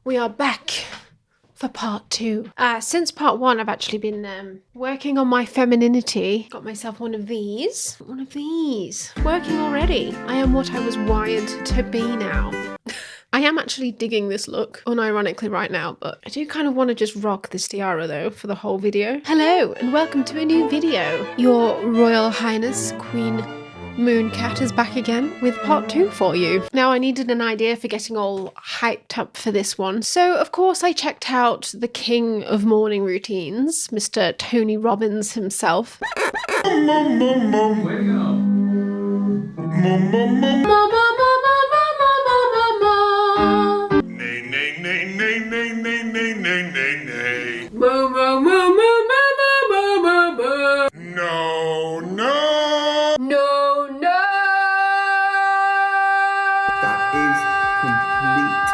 We are back for part 2. Since part 1, I've actually been working on my femininity. Got myself one of these. Working already. I am what I was wired to be now. I am actually digging this look, unironically right now, but I do kind of want to just rock this tiara though for the whole video. Hello and welcome to a new video. Your Royal Highness Queen Mooncat is back again with part 2 for you. Now I needed an idea for getting all hyped up for this one, so of course I checked out the king of morning routines, Mr. Tony Robbins himself. Way to go. Nay, nay, nay, nay, nay, nay, nay, nay, nay, nay. No, no. That is complete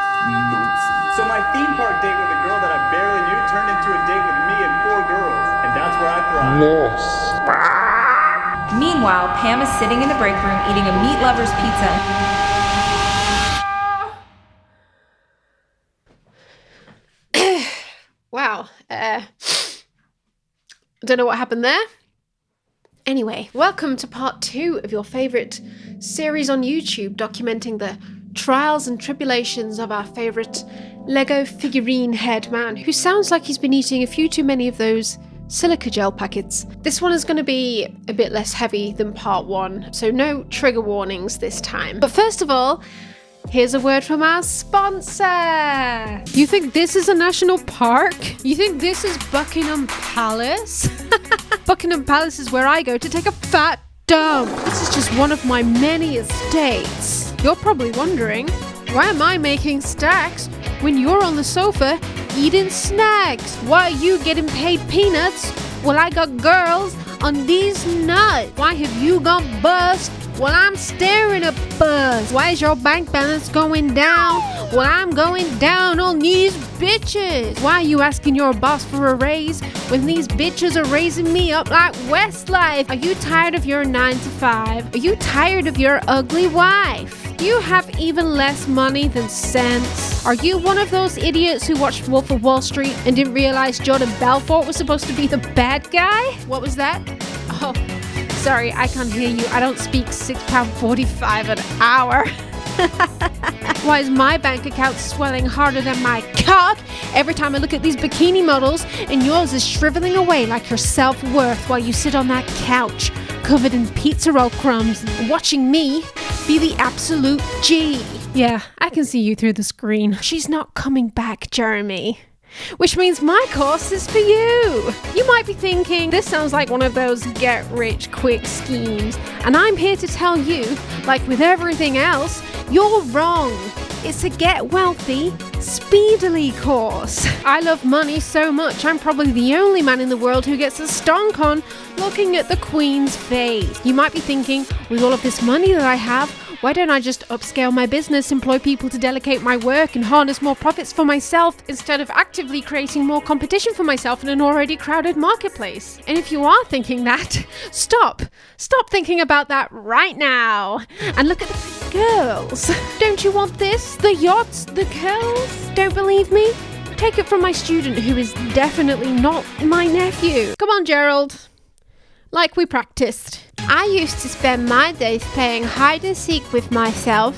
nonsense. So my theme park date with a girl that I barely knew turned into a date with me and 4 girls. And that's where I thrive. Meanwhile, Pam is sitting in the break room eating a meat lover's pizza. Wow, don't know what happened there. Anyway, welcome to part 2 of your favourite series on YouTube documenting the trials and tribulations of our favourite Lego figurine head man who sounds like he's been eating a few too many of those silica gel packets. This one is going to be a bit less heavy than part 1, so no trigger warnings this time. But first of all, here's a word from our sponsor. You think this is a national park? You think this is Buckingham Palace? Buckingham Palace is where I go to take a fat dump. This is just one of my many estates. You're probably wondering, why am I making stacks when you're on the sofa eating snacks? Why are you getting paid peanuts while I got girls on these nuts? Why have you gone bust while I'm staring at buzz? Why is your bank balance going down while I'm going down on these bitches? Why are you asking your boss for a raise when these bitches are raising me up like Westlife? Are you tired of your 9 to 5? Are you tired of your ugly wife? Do you have even less money than sense? Are you one of those idiots who watched Wolf of Wall Street and didn't realize Jordan Belfort was supposed to be the bad guy? What was that? Oh, sorry, I can't hear you. I don't speak £6.45 an hour. Why is my bank account swelling harder than my cock every time I look at these bikini models, and yours is shriveling away like your self-worth while you sit on that couch covered in pizza roll crumbs watching me be the absolute G? Yeah, I can see you through the screen. She's not coming back, Jeremy. Which means my course is for you. You might be thinking, this sounds like one of those get-rich-quick schemes. And I'm here to tell you, like with everything else, you're wrong. It's a get wealthy speedily course. I love money so much, I'm probably the only man in the world who gets a stonk on looking at the Queen's face. You might be thinking, with all of this money that I have, why don't I just upscale my business, employ people to delegate my work, and harness more profits for myself instead of actively creating more competition for myself in an already crowded marketplace? And if you are thinking that, stop thinking about that right now and look at the girls. Don't you want this? The yachts, the curls? Don't believe me? Take it from my student who is definitely not my nephew. Come on, Gerald. Like we practiced. I used to spend my days playing hide and seek with myself,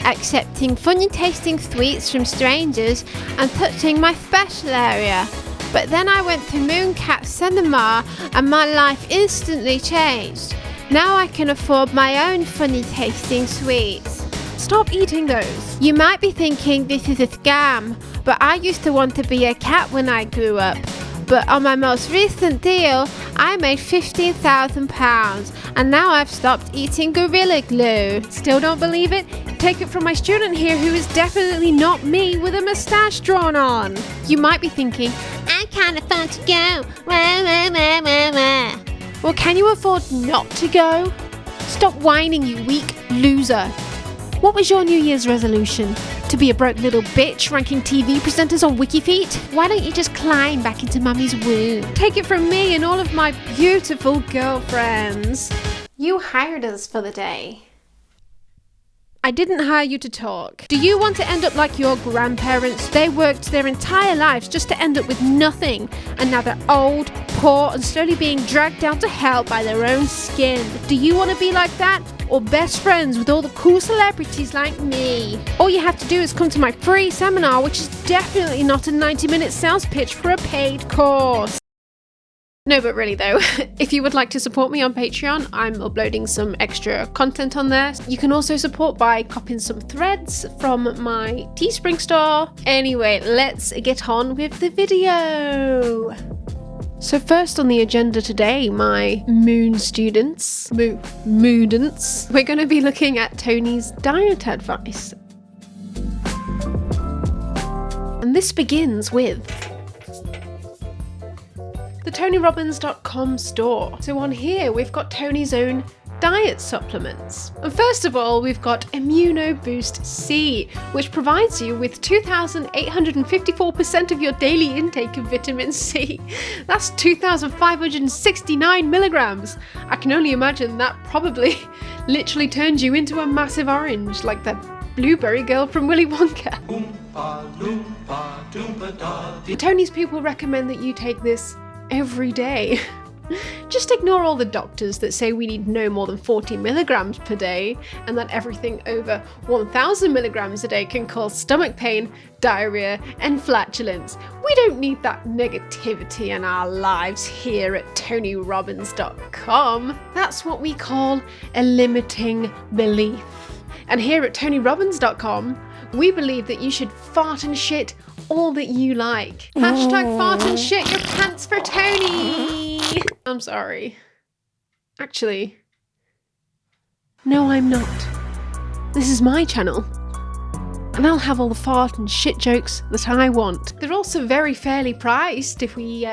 accepting funny tasting sweets from strangers and touching my special area. But then I went to Mooncat Cinema and my life instantly changed. Now I can afford my own funny tasting sweets. Stop eating those. You might be thinking this is a scam, but I used to want to be a cat when I grew up. But on my most recent deal, I made £15,000, and now I've stopped eating Gorilla Glue. Still don't believe it? Take it from my student here who is definitely not me with a moustache drawn on. You might be thinking, I can't afford to go. Well, can you afford not to go? Stop whining, you weak loser. What was your New Year's resolution? To be a broke little bitch ranking TV presenters on WikiFeet? Why don't you just climb back into Mummy's womb? Take it from me and all of my beautiful girlfriends. You hired us for the day. I didn't hire you to talk. Do you want to end up like your grandparents? They worked their entire lives just to end up with nothing, and now they're old, poor, and slowly being dragged down to hell by their own skin. Do you want to be like that? Or best friends with all the cool celebrities like me? All you have to do is come to my free seminar, which is definitely not a 90-minute sales pitch for a paid course. No, but really though, if you would like to support me on Patreon, I'm uploading some extra content on there. You can also support by copying some threads from my Teespring store. Anyway, let's get on with the video. So first on the agenda today, my moon students, moodents, we're going to be looking at Tony's diet advice. And this begins with the TonyRobbins.com store. So on here, we've got Tony's own diet supplements. And first of all, we've got Immuno Boost C, which provides you with 2,854% of your daily intake of vitamin C. That's 2,569 milligrams. I can only imagine that probably literally turns you into a massive orange, like that blueberry girl from Willy Wonka. Tony's people recommend that you take this every day. Just ignore all the doctors that say we need no more than 40 milligrams per day and that everything over 1,000 milligrams a day can cause stomach pain, diarrhea, and flatulence. We don't need that negativity in our lives here at TonyRobbins.com. That's what we call a limiting belief. And here at TonyRobbins.com, we believe that you should fart and shit all that you like. Hashtag fart and shit your pants for Tony. I'm sorry. Actually, no, I'm not. This is my channel. And I'll have all the fart and shit jokes that I want. They're also very fairly priced. If we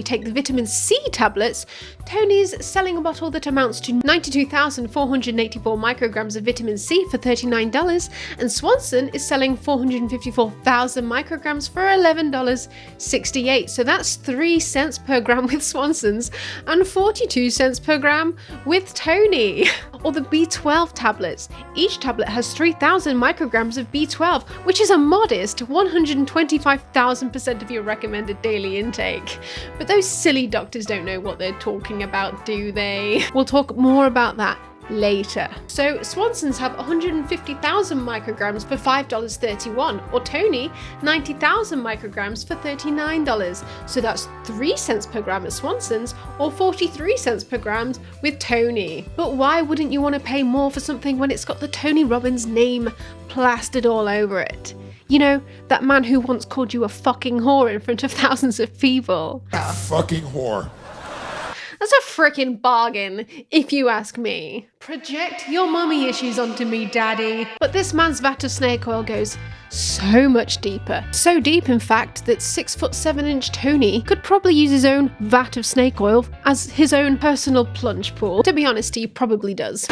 take the vitamin C tablets, Tony's selling a bottle that amounts to 92,484 micrograms of vitamin C for $39, and Swanson is selling 454,000 micrograms for $11.68. So that's 3 cents per gram with Swanson's and 42 cents per gram with Tony. Or the B12 tablets. Each tablet has 3,000 micrograms of B12, which is a modest 125,000% of your recommended daily intake. But those silly doctors don't know what they're talking about, do they? We'll talk more about that later. So Swanson's have 150,000 micrograms for $5.31, or Tony 90,000 micrograms for $39. So that's 3 cents per gram at Swanson's, or 43 cents per gram with Tony. But why wouldn't you want to pay more for something when it's got the Tony Robbins name plastered all over it? You know, that man who once called you a fucking whore in front of thousands of people. Fucking whore. That's a frickin' bargain, if you ask me. Project your mummy issues onto me, daddy. But this man's vat of snake oil goes so much deeper. So deep, in fact, that 6'7" Tony could probably use his own vat of snake oil as his own personal plunge pool. To be honest, he probably does.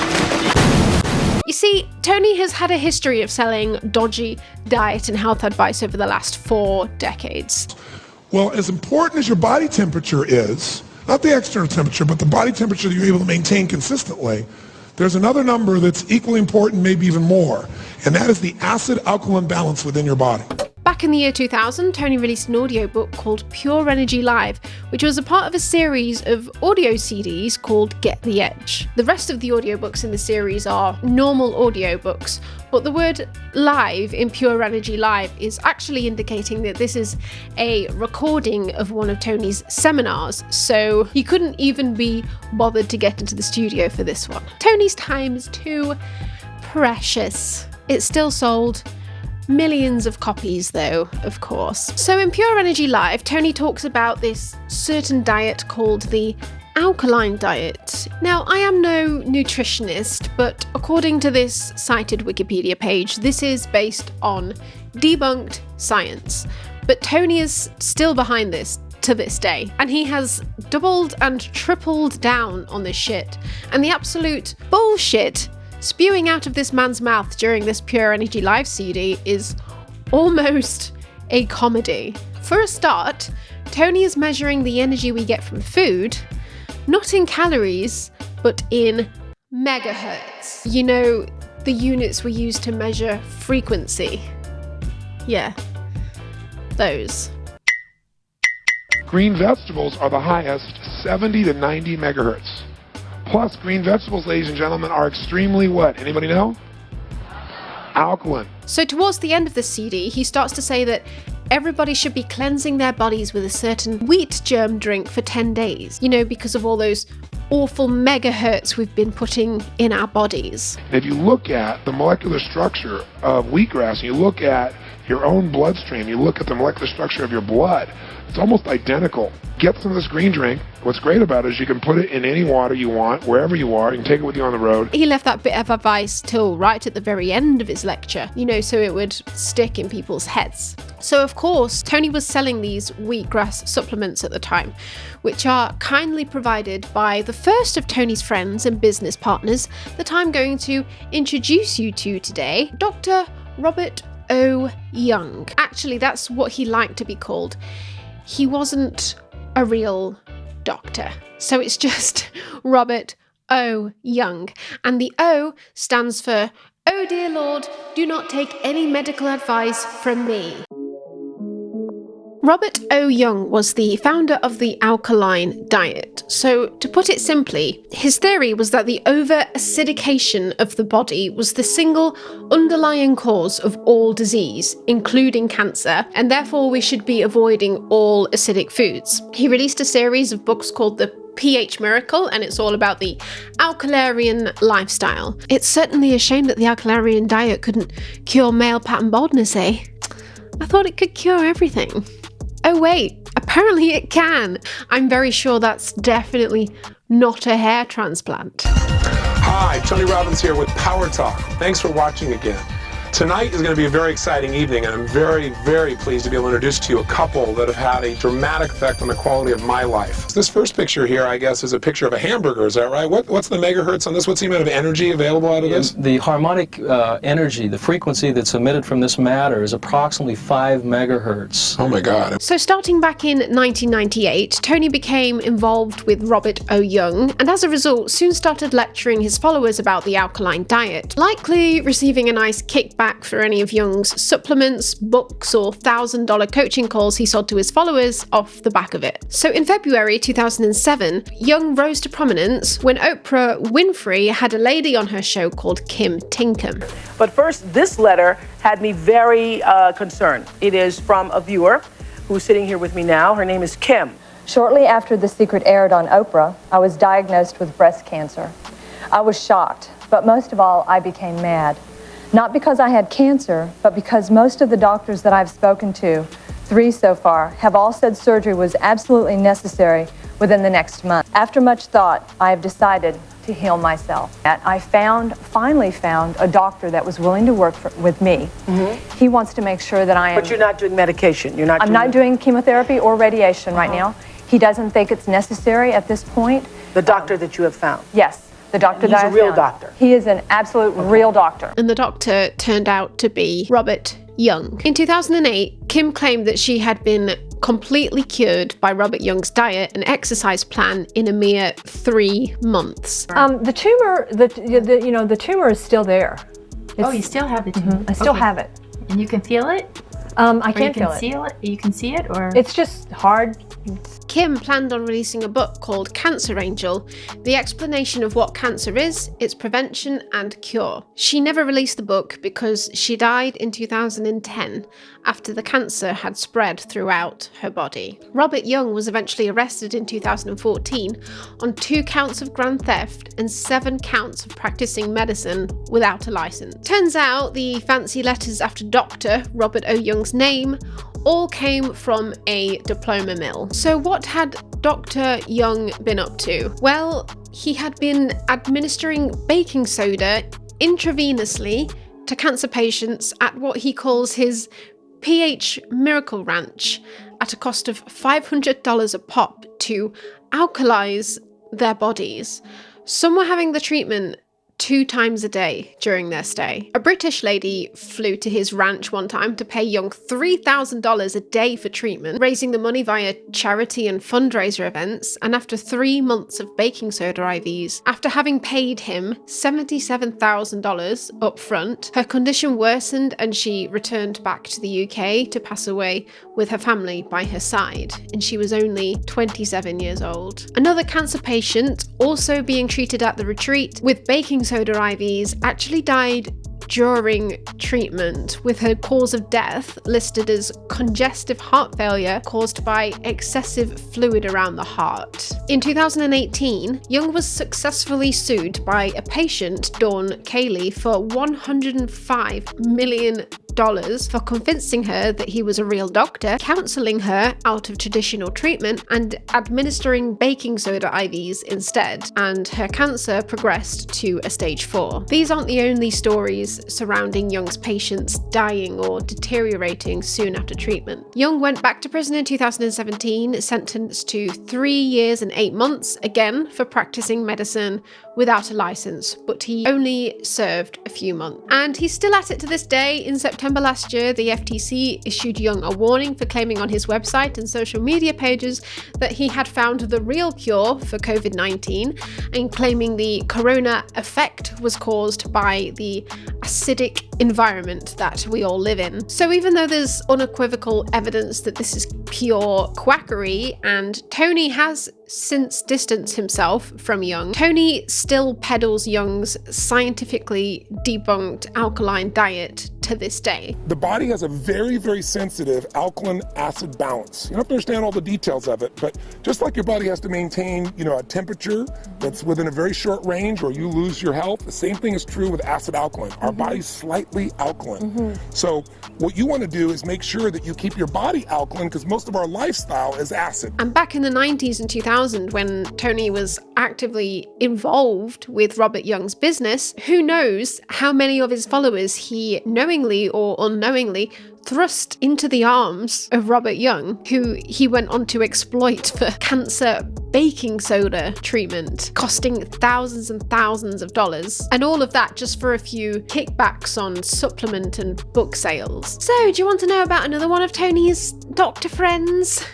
You see, Tony has had a history of selling dodgy diet and health advice over the last 4 decades. Well, as important as your body temperature is, not the external temperature, but the body temperature that you're able to maintain consistently, there's another number that's equally important, maybe even more, and that is the acid-alkaline balance within your body. Back in the year 2000, Tony released an audiobook called Pure Energy Live, which was a part of a series of audio CDs called Get the Edge. The rest of the audiobooks in the series are normal audiobooks, but the word live in Pure Energy Live is actually indicating that this is a recording of one of Tony's seminars, so he couldn't even be bothered to get into the studio for this one. Tony's time is too precious. It still sold millions of copies though, of course. So in Pure Energy Live, Tony talks about this certain diet called the Alkaline diet. Now, I am no nutritionist, but according to this cited Wikipedia page, this is based on debunked science. But Tony is still behind this to this day, and he has doubled and tripled down on this shit. And the absolute bullshit spewing out of this man's mouth during this Pure Energy Live CD is almost a comedy. For a start, Tony is measuring the energy we get from food, not in calories, but in megahertz. You know, the units were used to measure frequency. Yeah, those. Green vegetables are the highest, 70 to 90 megahertz. Plus, green vegetables, ladies and gentlemen, are extremely what? Anybody know? Alkaline. So towards the end of the CD, he starts to say that everybody should be cleansing their bodies with a certain wheat germ drink for 10 days, you know, because of all those awful megahertz we've been putting in our bodies. And if you look at the molecular structure of wheatgrass, and you look at your own bloodstream, you look at the molecular structure of your blood, it's almost identical. Get some of this green drink. What's great about it is you can put it in any water you want, wherever you are. You can take it with you on the road. He left that bit of advice till right at the very end of his lecture, you know, so it would stick in people's heads. So of course, Tony was selling these wheatgrass supplements at the time, which are kindly provided by the first of Tony's friends and business partners that I'm going to introduce you to today, Dr. Robert O. Young. Actually, that's what he liked to be called. He wasn't a real doctor, so it's just Robert O. Young. And the O stands for, "Oh dear Lord, do not take any medical advice from me." Robert O. Young was the founder of the Alkaline diet. So, to put it simply, his theory was that the over-acidication of the body was the single underlying cause of all disease, including cancer, and therefore we should be avoiding all acidic foods. He released a series of books called The pH Miracle, and it's all about the Alkaline lifestyle. It's certainly a shame that the Alkaline diet couldn't cure male pattern baldness, eh? I thought it could cure everything. Oh wait, apparently it can. I'm very sure that's definitely not a hair transplant. Hi, Tony Robbins here with Power Talk. Thanks for watching again. Tonight is going to be a very exciting evening, and I'm very, very pleased to be able to introduce to you a couple that have had a dramatic effect on the quality of my life. This first picture here, I guess, is a picture of a hamburger, is that right? What's the megahertz on this? What's the amount of energy available out of this? The harmonic energy, the frequency that's emitted from this matter is approximately 5 megahertz. Oh my God. So starting back in 1998, Tony became involved with Robert O. Young, and as a result, soon started lecturing his followers about the alkaline diet, likely receiving a nice kickback for any of Young's supplements, books, or $1,000 coaching calls he sold to his followers off the back of it. So in February 2007, Young rose to prominence when Oprah Winfrey had a lady on her show called Kim Tinkham. But first, this letter had me very concerned. It is from a viewer who's sitting here with me now. Her name is Kim. Shortly after The Secret aired on Oprah, I was diagnosed with breast cancer. I was shocked, but most of all, I became mad. Not because I had cancer, but because most of the doctors that I've spoken to, 3 so far, have all said surgery was absolutely necessary within the next month. After much thought, I have decided to heal myself. I finally found a doctor that was willing to work with me. Mm-hmm. He wants to make sure that I am... But you're not doing medication? I'm not doing chemotherapy or radiation right now. He doesn't think it's necessary at this point. The doctor that you have found? Yes. The doctor that I found. He's a real doctor? He is an absolute real doctor. And the doctor turned out to be Robert Young. In 2008, Kim claimed that she had been completely cured by Robert Young's diet and exercise plan in a mere 3 months. The tumor is still there. Oh, you still have the tumor? Mm-hmm. I still have it. And you can feel it? I can't feel it. You can see it, or? It's just hard. Kim planned on releasing a book called Cancer Angel, the explanation of what cancer is, its prevention and cure. She never released the book because she died in 2010 after the cancer had spread throughout her body. Robert Young was eventually arrested in 2014 on 2 counts of grand theft and 7 counts of practicing medicine without a license. Turns out the fancy letters after Dr. Robert O. Young's name all came from a diploma mill. So what had Dr. Young been up to? Well, he had been administering baking soda intravenously to cancer patients at what he calls his pH Miracle Ranch at a cost of $500 a pop to alkalize their bodies. Some were having the treatment 2 times a day during their stay. A British lady flew to his ranch one time to pay Young $3,000 a day for treatment, raising the money via charity and fundraiser events, and after 3 months of baking soda IVs, after having paid him $77,000 up front, her condition worsened and she returned back to the UK to pass away with her family by her side, and she was only 27 years old. Another cancer patient, also being treated at the retreat with baking soda IVs, actually died during treatment, with her cause of death listed as congestive heart failure caused by excessive fluid around the heart. In 2018, Young was successfully sued by a patient, Dawn Cayley, for $105 million for convincing her that he was a real doctor, counselling her out of traditional treatment, and administering baking soda IVs instead, and her cancer progressed to a stage 4. These aren't the only stories surrounding Young's patients dying or deteriorating soon after treatment. Young went back to prison in 2017, sentenced to 3 years and 8 months, again for practicing medicine without a license, but he only served a few months. And he's still at it to this day. In September last year, the FTC issued Young a warning for claiming on his website and social media pages that he had found the real cure for COVID-19, and claiming the corona effect was caused by the acidic environment that we all live in. So even though there's unequivocal evidence that this is pure quackery, and Tony has since distanced himself from Young, Tony still peddles Young's scientifically debunked alkaline diet to this day. The body has a very, very sensitive alkaline acid balance. You don't have to understand all the details of it, but just like your body has to maintain, a temperature that's within a very short range or you lose your health, the same thing is true with acid alkaline. Our body's slightly alkaline. So what you want to do is make sure that you keep your body alkaline, because most of our lifestyle is acid. And back in the 90s and 2000, when Tony was actively involved with Robert Young's business, who knows how many of his followers he knowingly or unknowingly thrust into the arms of Robert Young, who he went on to exploit for cancer baking soda treatment, costing thousands and thousands of dollars. And all of that just for a few kickbacks on supplement and book sales. So, do you want to know about another one of Tony's doctor friends?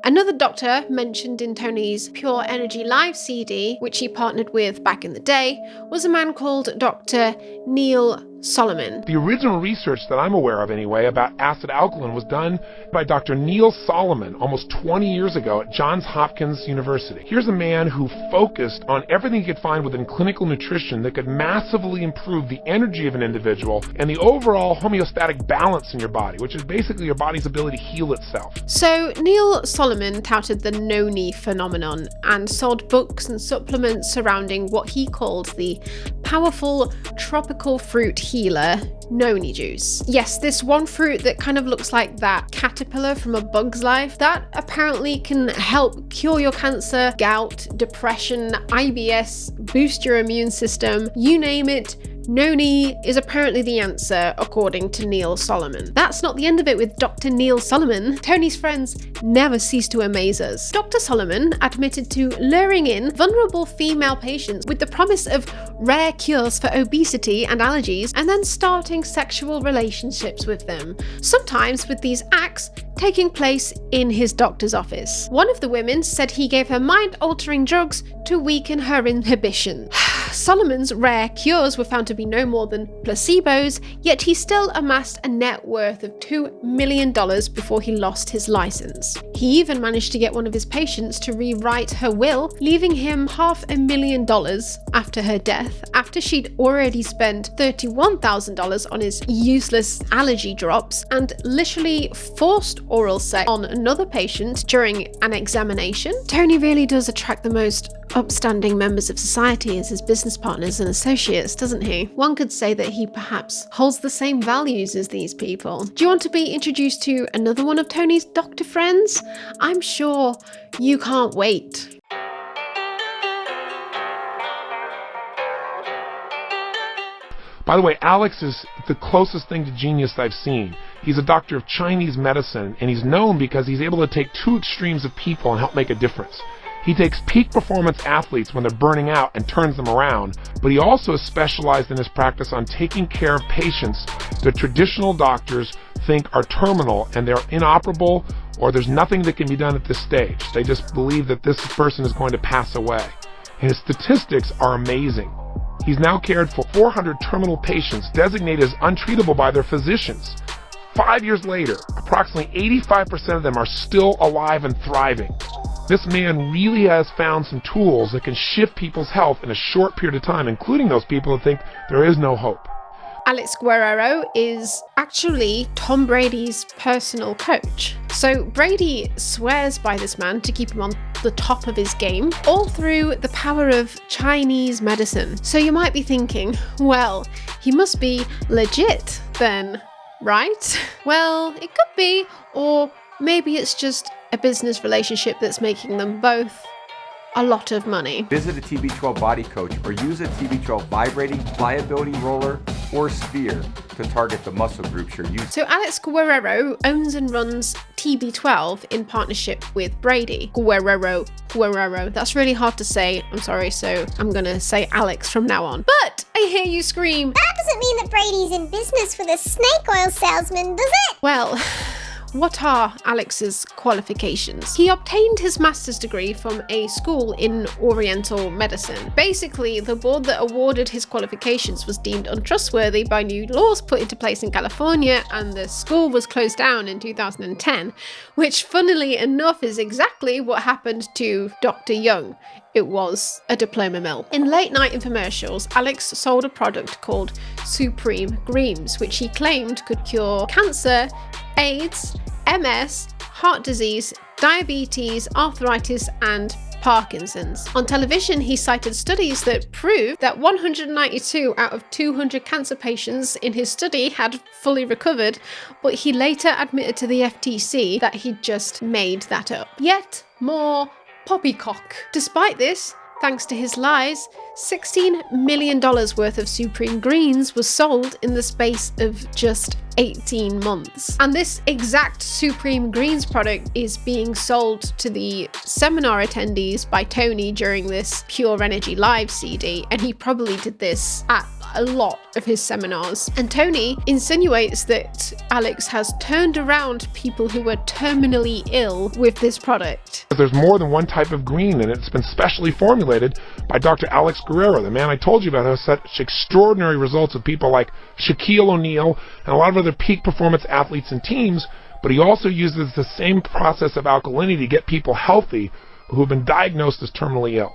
Another doctor mentioned in Tony's Pure Energy Live CD, which he partnered with back in the day, was a man called Dr. Neil Solomon. The original research that I'm aware of anyway about acid alkaline was done by Dr. Neil Solomon almost 20 years ago at Johns Hopkins University. Here's a man who focused on everything he could find within clinical nutrition that could massively improve the energy of an individual and the overall homeostatic balance in your body, which is basically your body's ability to heal itself. So Neil Solomon touted the noni phenomenon and sold books and supplements surrounding what he called the powerful tropical fruit healer noni juice. Yes, this one fruit that kind of looks like that caterpillar from A Bug's Life, that apparently can help cure your cancer, gout, depression, IBS, boost your immune system, you name it. Noni is apparently the answer, according to Neil Solomon. That's not the end of it with Dr. Neil Solomon. Tony's friends never cease to amaze us. Dr. Solomon admitted to luring in vulnerable female patients with the promise of rare cures for obesity and allergies, and then starting sexual relationships with them, sometimes with these acts taking place in his doctor's office. One of the women said he gave her mind-altering drugs to weaken her inhibition. Solomon's rare cures were found to be no more than placebos, yet he still amassed a net worth of $2 million before he lost his license. He even managed to get one of his patients to rewrite her will, leaving him $500,000 after her death, after she'd already spent $31,000 on his useless allergy drops and literally forced oral sex on another patient during an examination. Tony really does attract the most upstanding members of society as his business partners and associates, doesn't he? One could say that he perhaps holds the same values as these people. Do you want to be introduced to another one of Tony's doctor friends? I'm sure you can't wait. By the way, Alex is the closest thing to genius I've seen. He's a doctor of Chinese medicine, and he's known because he's able to take two extremes of people and help make a difference. He takes peak performance athletes when they're burning out and turns them around, but he also is specialized in his practice on taking care of patients that traditional doctors think are terminal and they're inoperable, or there's nothing that can be done at this stage. They just believe that this person is going to pass away. His statistics are amazing. He's now cared for 400 terminal patients designated as untreatable by their physicians. 5 years later, approximately 85% of them are still alive and thriving. This man really has found some tools that can shift people's health in a short period of time, including those people who think there is no hope. Alex Guerrero is actually Tom Brady's personal coach. So Brady swears by this man to keep him on the top of his game, all through the power of Chinese medicine. So you might be thinking, well, he must be legit then, right? Well, it could be, or maybe it's just a business relationship that's making them both a lot of money. Visit a TB12 body coach or use a TB12 vibrating pliability roller or sphere to target the muscle groups you're using. So Alex Guerrero owns and runs TB12 in partnership with Brady. Guerrero. That's really hard to say. I'm sorry, so I'm gonna say Alex from now on. But I hear you scream, that doesn't mean that Brady's in business with a snake oil salesman, does it? Well, what are Alex's qualifications? He obtained his master's degree from a school in Oriental medicine. Basically, the board that awarded his qualifications was deemed untrustworthy by new laws put into place in California, and the school was closed down in 2010, which funnily enough is exactly what happened to Dr. Young. It was a diploma mill. In late night infomercials, Alex sold a product called Supreme Greens, which he claimed could cure cancer, AIDS, MS, heart disease, diabetes, arthritis, and Parkinson's. On television, he cited studies that proved that 192 out of 200 cancer patients in his study had fully recovered, but he later admitted to the FTC that he'd just made that up. Yet more poppycock. Despite this, thanks to his lies, $16 million worth of Supreme Greens was sold in the space of just 18 months. And this exact Supreme Greens product is being sold to the seminar attendees by Tony during this Pure Energy Live CD, and he probably did this at a lot of his seminars. And Tony insinuates that Alex has turned around people who were terminally ill with this product. There's more than one type of green, and it's been specially formulated by Dr. Alex Guerrero, the man I told you about who has such extraordinary results with people like Shaquille O'Neal and a lot of other peak performance athletes and teams, but he also uses the same process of alkalinity to get people healthy who have been diagnosed as terminally ill.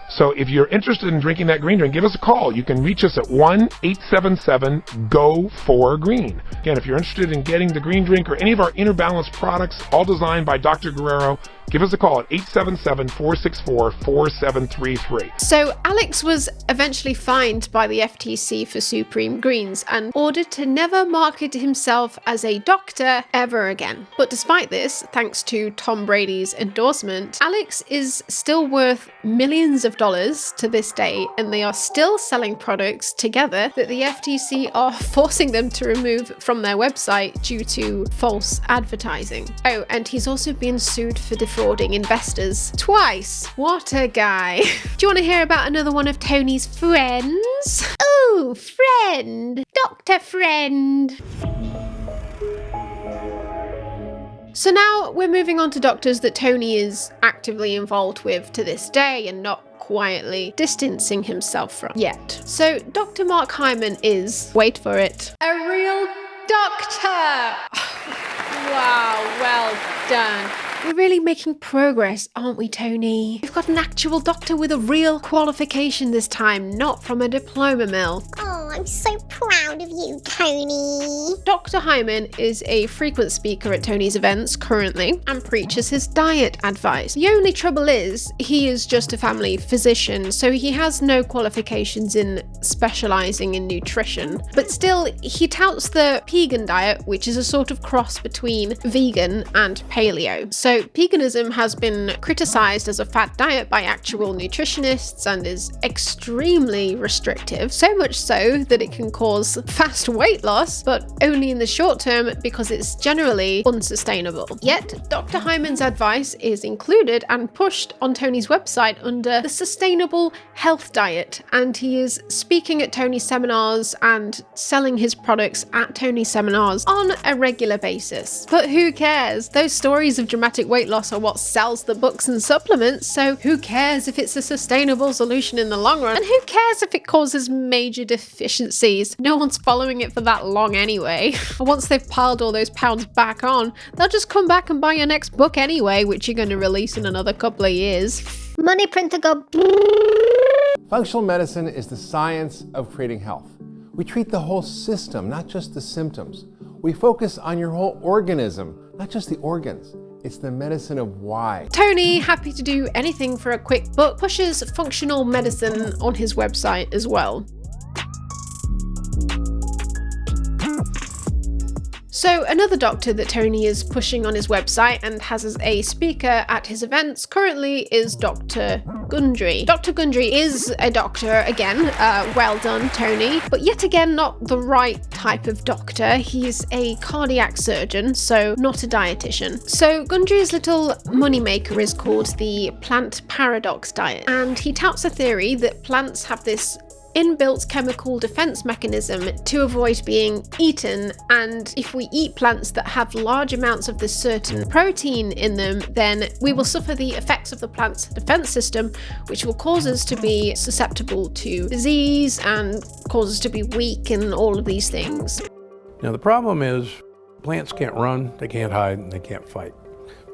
So if you're interested in drinking that green drink, give us a call. You can reach us at 1-877-GO-4-GREEN. Again, if you're interested in getting the green drink or any of our Inner Balance products, all designed by Dr. Guerrero, give us a call at 877-464-4733. So Alex was eventually fined by the FTC for Supreme Greens and ordered to never market himself as a doctor ever again. But despite this, thanks to Tom Brady's endorsement, Alex is still worth millions of dollars to this day, and they are still selling products together that the FTC are forcing them to remove from their website due to false advertising. Oh, and he's also been sued for defrauding investors twice. What a guy. Do you want to hear about another one of Tony's friends? Ooh, friend. Dr. Friend. So now we're moving on to doctors that Tony is actively involved with to this day and not quietly distancing himself from yet. So Dr. Mark Hyman is, wait for it, a real doctor. Wow, well done. We're really making progress, aren't we, Tony? We've got an actual doctor with a real qualification this time, not from a diploma mill. Oh, I'm so proud of you, Tony. Dr. Hyman is a frequent speaker at Tony's events currently and preaches his diet advice. The only trouble is he is just a family physician, so he has no qualifications in specializing in nutrition. But still, he touts the Pegan diet, which is a sort of cross between vegan and paleo. So veganism has been criticized as a fad diet by actual nutritionists and is extremely restrictive, so much so that it can cause cause fast weight loss, but only in the short term because it's generally unsustainable. Yet, Dr. Hyman's advice is included and pushed on Tony's website under the Sustainable Health Diet, and he is speaking at Tony's seminars and selling his products at Tony's seminars on a regular basis. But who cares? Those stories of dramatic weight loss are what sells the books and supplements, so who cares if it's a sustainable solution in the long run? And who cares if it causes major deficiencies? No one's following it for that long anyway. And once they've piled all those pounds back on, they'll just come back and buy your next book anyway, which you're going to release in another couple of years. Money printer go. Functional medicine is the science of creating health. We treat the whole system, not just the symptoms. We focus on your whole organism, not just the organs. It's the medicine of why. Tony, happy to do anything for a quick buck, pushes functional medicine on his website as well. So another doctor that Tony is pushing on his website and has as a speaker at his events currently is Dr. Gundry. Dr. Gundry is a doctor, again, well done Tony, but yet again not the right type of doctor. He's a cardiac surgeon, so not a dietitian. So Gundry's little moneymaker is called the plant paradox diet, and he touts a theory that plants have this inbuilt chemical defense mechanism to avoid being eaten, and if we eat plants that have large amounts of this certain protein in them, then we will suffer the effects of the plant's defense system, which will cause us to be susceptible to disease and cause us to be weak and all of these things. Now the problem is plants can't run, they can't hide, and they can't fight,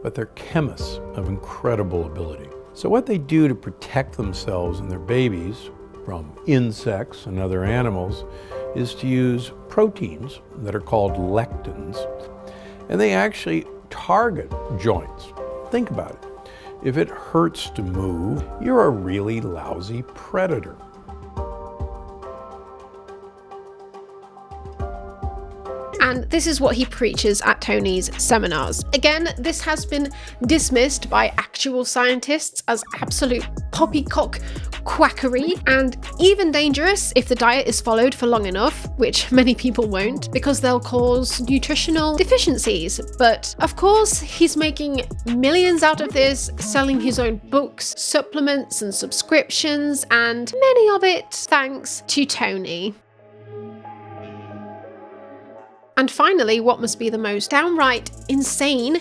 but they're chemists of incredible ability. So what they do to protect themselves and their babies from insects and other animals is to use proteins that are called lectins, and they actually target joints. Think about it. If it hurts to move, you're a really lousy predator. And this is what he preaches at Tony's seminars. Again, this has been dismissed by actual scientists as absolute poppycock quackery, and even dangerous if the diet is followed for long enough, which many people won't, because they'll cause nutritional deficiencies. But of course, he's making millions out of this, selling his own books, supplements and subscriptions, and many of it thanks to Tony. And finally, what must be the most downright insane,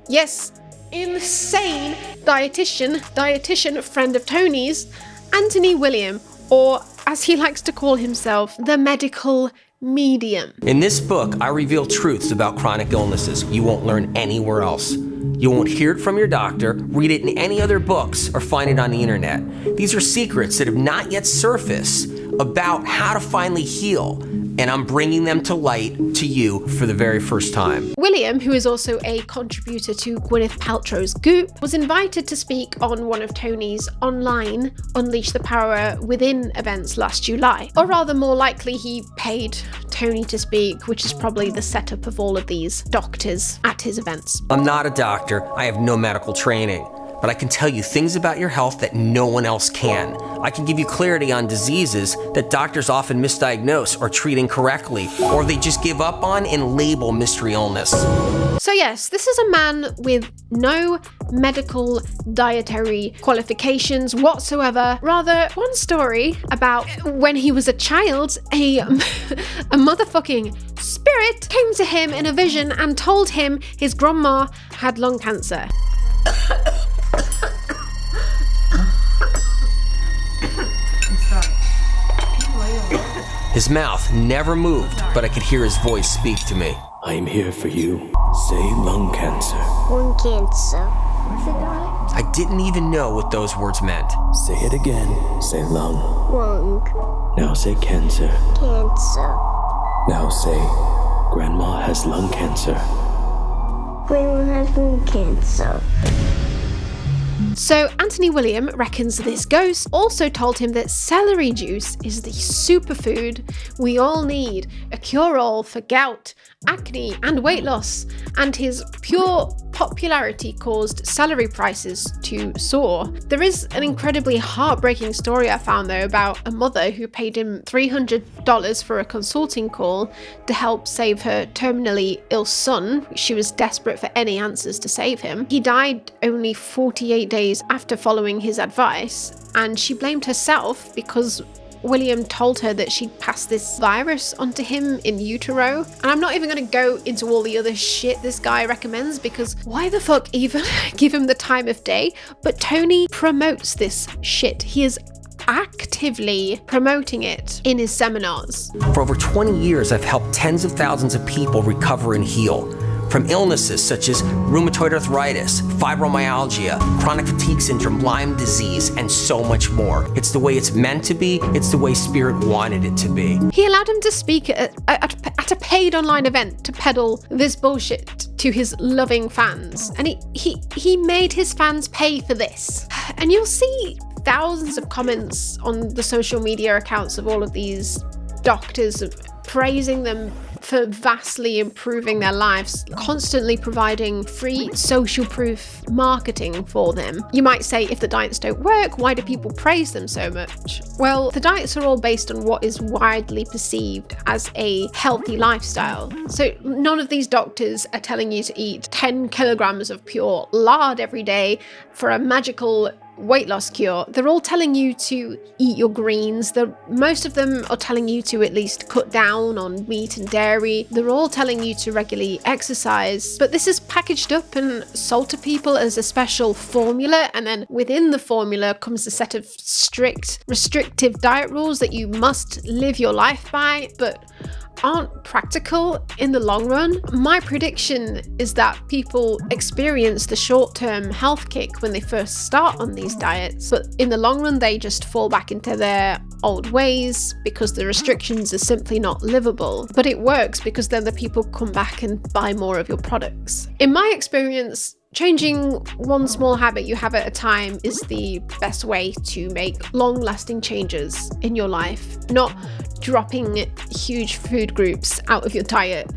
yes, insane dietitian friend of Tony's, Anthony William, or as he likes to call himself, the medical medium. In this book, I reveal truths about chronic illnesses you won't learn anywhere else. You won't hear it from your doctor, read it in any other books, or find it on the internet. These are secrets that have not yet surfaced about how to finally heal, and I'm bringing them to light to you for the very first time. William, who is also a contributor to Gwyneth Paltrow's Goop, was invited to speak on one of Tony's online Unleash the Power Within events last July. Or rather, more likely, he paid Tony to speak, which is probably the setup of all of these doctors at his events. I'm not a doctor, I have no medical training, but I can tell you things about your health that no one else can. I can give you clarity on diseases that doctors often misdiagnose or treat incorrectly, or they just give up on and label mystery illness. So yes, this is a man with no medical dietary qualifications whatsoever. Rather, one story about when he was a child, a motherfucking spirit came to him in a vision and told him his grandma had lung cancer. His mouth never moved, but I could hear his voice speak to me. I'm here for you. Say lung cancer. Lung cancer. I didn't even know what those words meant. Say it again. Say lung. Lung. Now say cancer. Cancer. Now say grandma has lung cancer. Grandma has lung cancer. So Anthony William reckons this ghost also told him that celery juice is the superfood we all need, a cure-all for gout, acne and weight loss, and his pure popularity caused salary prices to soar. There is an incredibly heartbreaking story I found though about a mother who paid him $300 for a consulting call to help save her terminally ill son. She was desperate for any answers to save him. He died only 48 days after following his advice, and she blamed herself because William told her that she'd passed this virus onto him in utero. And I'm not even going to go into all the other shit this guy recommends, because why the fuck even give him the time of day? But Tony promotes this shit. He is actively promoting it in his seminars. For over 20 years, I've helped tens of thousands of people recover and heal from illnesses such as rheumatoid arthritis, fibromyalgia, chronic fatigue syndrome, Lyme disease, and so much more. It's the way it's meant to be. It's the way Spirit wanted it to be. He allowed him to speak at a paid online event to peddle this bullshit to his loving fans. And he made his fans pay for this. And you'll see thousands of comments on the social media accounts of all of these doctors praising them for vastly improving their lives, constantly providing free social proof marketing for them. You might say, if the diets don't work, why do people praise them so much? Well, the diets are all based on what is widely perceived as a healthy lifestyle. So none of these doctors are telling you to eat 10 kilograms of pure lard every day for a magical weight loss cure. They're all telling you to eat your greens. Most of them are telling you to at least cut down on meat and dairy. They're all telling you to regularly exercise. But this is packaged up and sold to people as a special formula, and then within the formula comes a set of strict, restrictive diet rules that you must live your life by, but aren't practical in the long run. My prediction is that people experience the short-term health kick when they first start on these diets, but in the long run they just fall back into their old ways because the restrictions are simply not livable. But it works because then the people come back and buy more of your products. In my experience, changing one small habit you have at a time is the best way to make long-lasting changes in your life, not dropping huge food groups out of your diet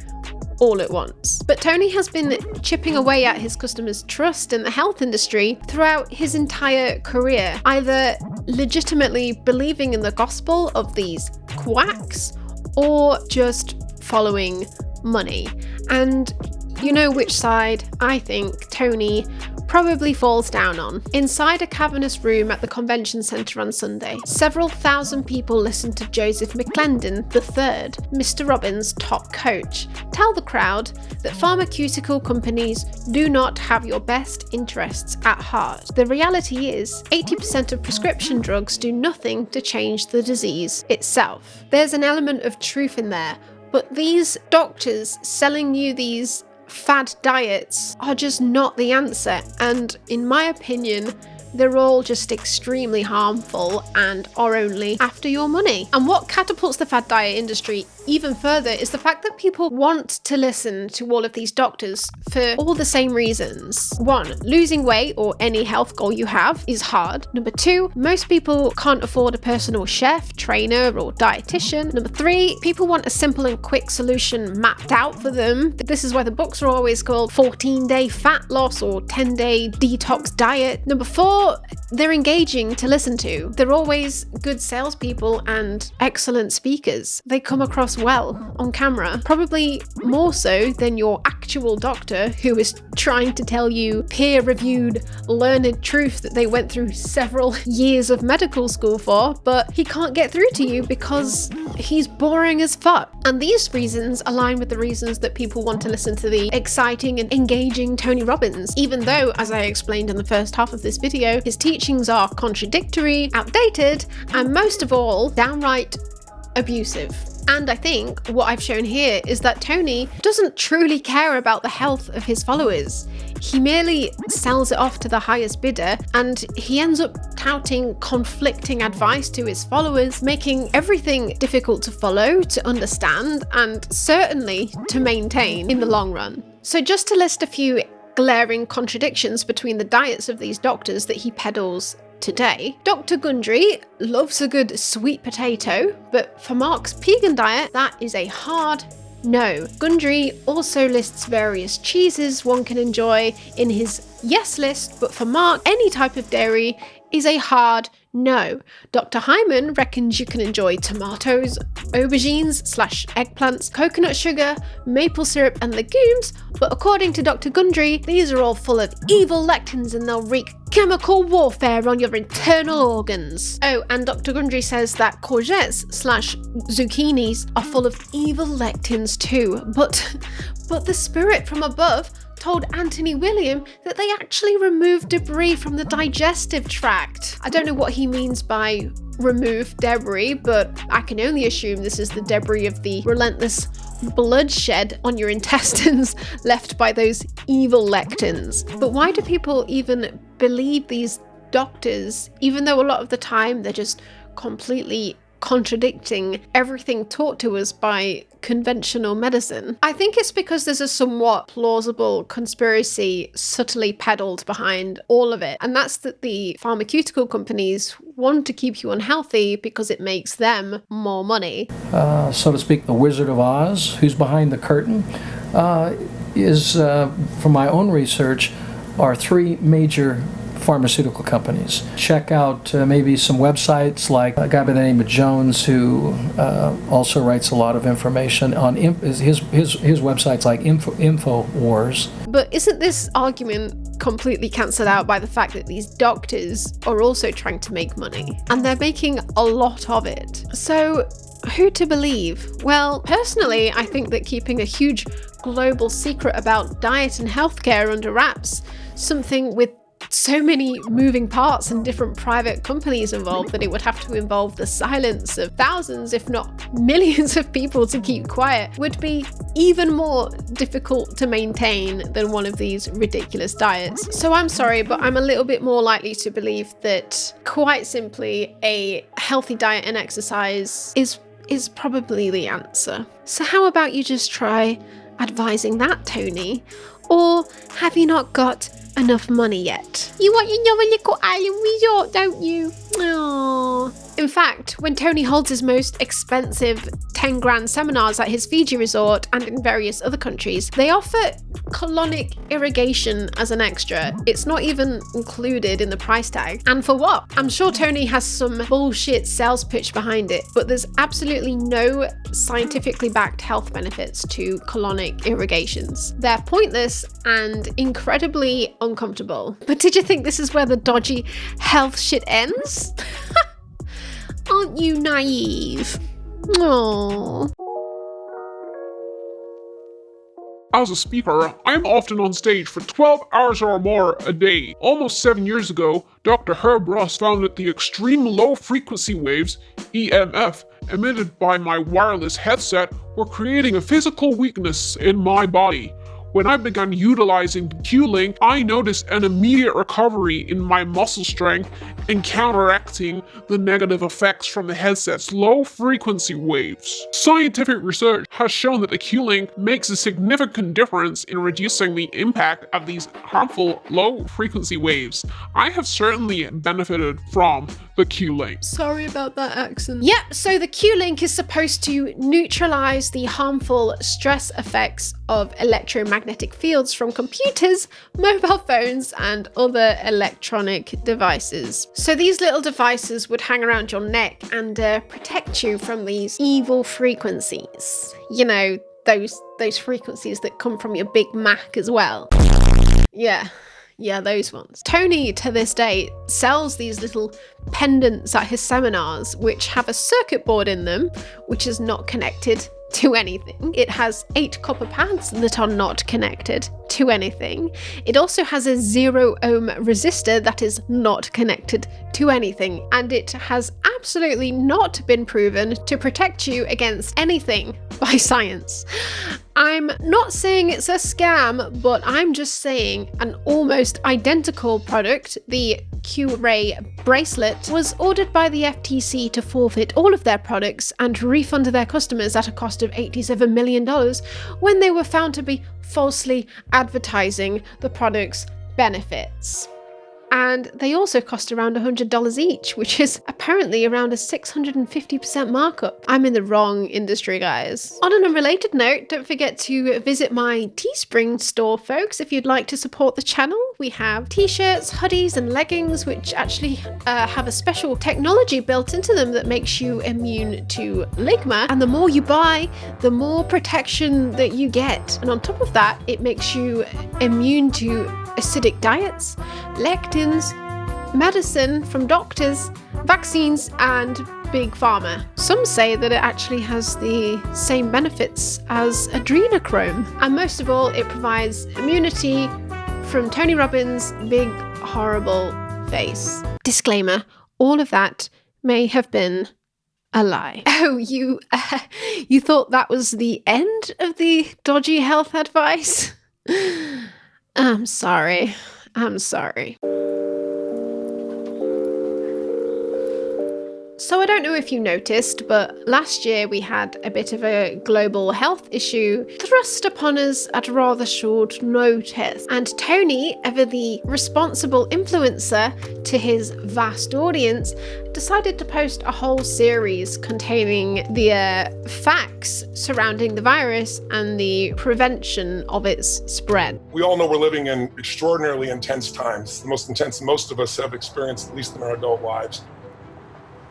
all at once. But Tony has been chipping away at his customers' trust in the health industry throughout his entire career, either legitimately believing in the gospel of these quacks or just following money. And you know which side I think Tony probably falls down on. Inside a cavernous room at the convention centre on Sunday, several thousand people listened to Joseph McClendon III, Mr. Robbins' top coach, tell the crowd that pharmaceutical companies do not have your best interests at heart. The reality is, 80% of prescription drugs do nothing to change the disease itself. There's an element of truth in there, but these doctors selling you these fad diets are just not the answer, and in my opinion they're all just extremely harmful and are only after your money. And what catapults the fad diet industry even further is the fact that people want to listen to all of these doctors for all the same reasons. 1, losing weight or any health goal you have is hard. 2, most people can't afford a personal chef, trainer, or dietitian. 3, people want a simple and quick solution mapped out for them. This is why the books are always called 14-day fat loss or 10-day detox diet. 4, they're engaging to listen to. They're always good salespeople and excellent speakers. They come across well on camera, probably more so than your actual doctor who is trying to tell you peer-reviewed, learned truth that they went through several years of medical school for, but he can't get through to you because he's boring as fuck. And these reasons align with the reasons that people want to listen to the exciting and engaging Tony Robbins, even though, as I explained in the first half of this video, his teachings are contradictory, outdated, and most of all, downright abusive. And I think what I've shown here is that Tony doesn't truly care about the health of his followers. He merely sells it off to the highest bidder, and he ends up touting conflicting advice to his followers, making everything difficult to follow, to understand, and certainly to maintain in the long run. So just to list a few glaring contradictions between the diets of these doctors that he peddles today. Dr. Gundry loves a good sweet potato, but for Mark's vegan diet, that is a hard No. Gundry also lists various cheeses one can enjoy in his yes list, but for Mark, any type of dairy is a hard no. Dr. Hyman reckons you can enjoy tomatoes, aubergines/eggplants, coconut sugar, maple syrup, and legumes, but according to Dr. Gundry, these are all full of evil lectins and they'll wreak chemical warfare on your internal organs. Oh, and Dr. Gundry says that courgettes/zucchinis are full of evil lectins too, but the spirit from above told Anthony William that they actually remove debris from the digestive tract. I don't know what he means by remove debris, but I can only assume this is the debris of the relentless bloodshed on your intestines left by those evil lectins. But why do people even believe these doctors, even though a lot of the time they're just completely contradicting everything taught to us by conventional medicine? I think it's because there's a somewhat plausible conspiracy subtly peddled behind all of it, and that's that the pharmaceutical companies want to keep you unhealthy because it makes them more money. So to speak, the Wizard of Oz, who's behind the curtain, is, from my own research, are three major pharmaceutical companies. Check out maybe some websites like a guy by the name of Jones, who also writes a lot of information on his websites like InfoWars. But isn't this argument completely cancelled out by the fact that these doctors are also trying to make money, and they're making a lot of it? So who to believe? Well, personally, I think that keeping a huge global secret about diet and healthcare under wraps, something with so many moving parts and different private companies involved, that it would have to involve the silence of thousands, if not millions of people to keep quiet, would be even more difficult to maintain than one of these ridiculous diets. So I'm sorry, but I'm a little bit more likely to believe that, quite simply, a healthy diet and exercise is probably the answer. So how about you just try advising that, Tony? Or have you not got enough money yet? You want your another little island resort, don't you? Aww. In fact, when Tony holds his most expensive 10 grand seminars at his Fiji resort and in various other countries, they offer colonic irrigation as an extra. It's not even included in the price tag. And for what? I'm sure Tony has some bullshit sales pitch behind it, but there's absolutely no scientifically backed health benefits to colonic irrigations. They're pointless and incredibly uncomfortable. But did you think this is where the dodgy health shit ends? Aren't you naive? Aww. As a speaker, I'm often on stage for 12 hours or more a day. Almost 7 years ago, Dr. Herb Ross found that the extreme low frequency waves, EMF, emitted by my wireless headset were creating a physical weakness in my body. When I began utilizing the Q-Link, I noticed an immediate recovery in my muscle strength and counteracting the negative effects from the headset's low frequency waves. Scientific research has shown that the Q-Link makes a significant difference in reducing the impact of these harmful low frequency waves. I have certainly benefited from the Q-Link. Sorry about that accent. Yep, so the Q-Link is supposed to neutralize the harmful stress effects of electromagnetic fields from computers, mobile phones, and other electronic devices. So these little devices would hang around your neck and protect you from these evil frequencies. You know, those frequencies that come from your Big Mac as well. Yeah, those ones. Tony, to this day, sells these little pendants at his seminars, which have a circuit board in them, which is not connected to anything. It has 8 copper pads that are not connected to anything. It also has a 0 ohm resistor that is not connected to anything, and it has absolutely not been proven to protect you against anything by science. I'm not saying it's a scam, but I'm just saying an almost identical product, the Q-Ray bracelet, was ordered by the FTC to forfeit all of their products and refund their customers at a cost of $87 million when they were found to be falsely advertising the product's benefits. and they also cost around $100 each, which is apparently around a 650% markup. I'm in the wrong industry, guys. On an unrelated note, don't forget to visit my Teespring store, folks, if you'd like to support the channel. We have t-shirts, hoodies, and leggings, which actually have a special technology built into them that makes you immune to ligma, and the more you buy, the more protection that you get. And on top of that, it makes you immune to acidic diets, lectins, medicine from doctors, vaccines, and big pharma. Some say that it actually has the same benefits as adrenochrome. And most of all, it provides immunity from Tony Robbins' big, horrible face. Disclaimer, all of that may have been a lie. Oh, you thought that was the end of the dodgy health advice? I'm sorry. So I don't know if you noticed, but last year we had a bit of a global health issue thrust upon us at rather short notice. And Tony, ever the responsible influencer to his vast audience, decided to post a whole series containing the facts surrounding the virus and the prevention of its spread. We all know we're living in extraordinarily intense times, the most intense most of us have experienced, at least in our adult lives.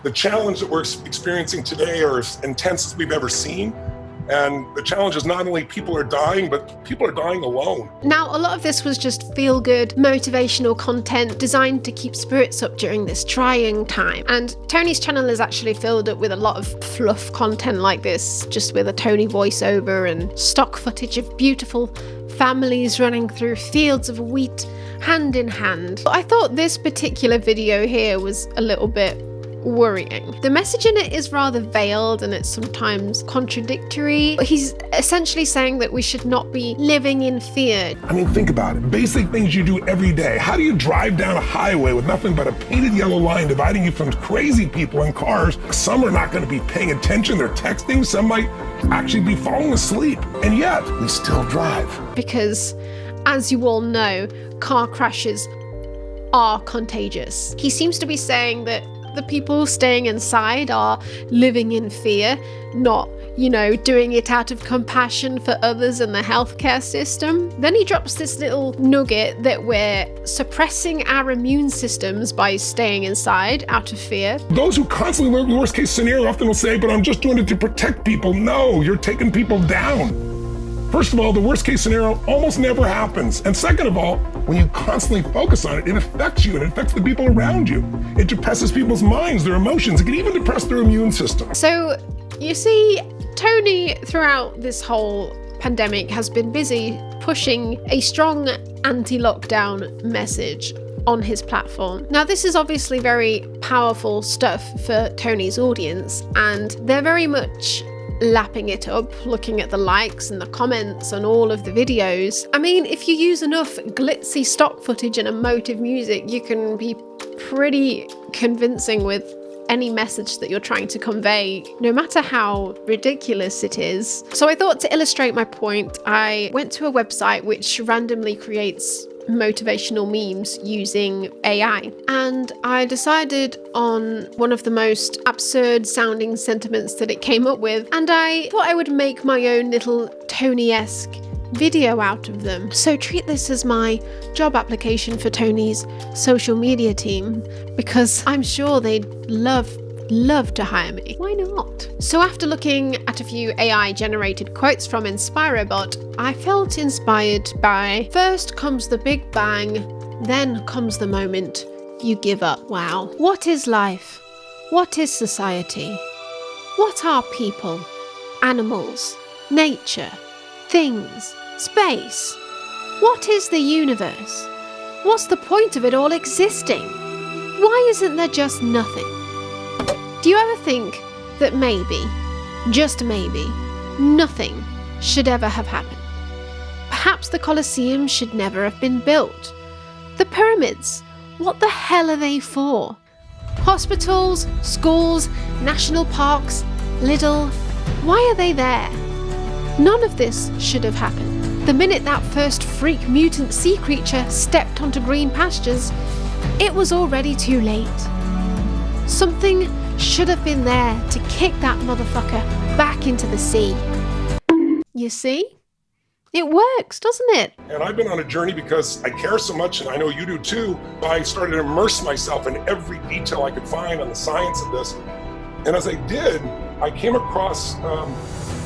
The challenge that we're experiencing today are as intense as we've ever seen. And the challenge is not only people are dying, but people are dying alone. Now, a lot of this was just feel-good, motivational content designed to keep spirits up during this trying time. And Tony's channel is actually filled up with a lot of fluff content like this, just with a Tony voiceover and stock footage of beautiful families running through fields of wheat hand in hand. But I thought this particular video here was a little bit worrying. The message in it is rather veiled and it's sometimes contradictory. He's essentially saying that we should not be living in fear. I mean, think about it. Basic things you do every day. How do you drive down a highway with nothing but a painted yellow line dividing you from crazy people in cars? Some are not going to be paying attention. They're texting. Some might actually be falling asleep. And yet, we still drive. Because, as you all know, car crashes are contagious. He seems to be saying that the people staying inside are living in fear, not, doing it out of compassion for others and the healthcare system. Then he drops this little nugget that we're suppressing our immune systems by staying inside out of fear. Those who constantly live in the worst case scenario often will say, but I'm just doing it to protect people. No, you're taking people down. First of all, the worst case scenario almost never happens. And second of all, when you constantly focus on it, it affects you and it affects the people around you. It depresses people's minds, their emotions. It can even depress their immune system. So, you see, Tony, throughout this whole pandemic, has been busy pushing a strong anti-lockdown message on his platform. Now, this is obviously very powerful stuff for Tony's audience, and they're very much lapping it up, looking at the likes and the comments on all of the videos. I mean, if you use enough glitzy stock footage and emotive music, you can be pretty convincing with any message that you're trying to convey, no matter how ridiculous it is. So I thought, to illustrate my point, I went to a website which randomly creates motivational memes using AI, and I decided on one of the most absurd sounding sentiments that it came up with, and I thought I would make my own little Tony-esque video out of them. So treat this as my job application for Tony's social media team, because I'm sure they'd love to hire me. Why not? So after looking at a few AI generated quotes from InspiroBot, I felt inspired by first comes the big bang, then comes the moment you give up. Wow. What is life? What is society? What are people, animals, nature, things, space? What is the universe? What's the point of it all existing? Why isn't there just nothing? Do you ever think that maybe, just maybe, nothing should ever have happened? Perhaps the Colosseum should never have been built. The pyramids, what the hell are they for? Hospitals, schools, national parks, Lidl, why are they there? None of this should have happened. The minute that first freak mutant sea creature stepped onto green pastures, It was already too late. Something should have been there to kick that motherfucker back into the sea. You see? It works, doesn't it? And I've been on a journey because I care so much, and I know you do too. I started to immerse myself in every detail I could find on the science of this. And as I did, I came across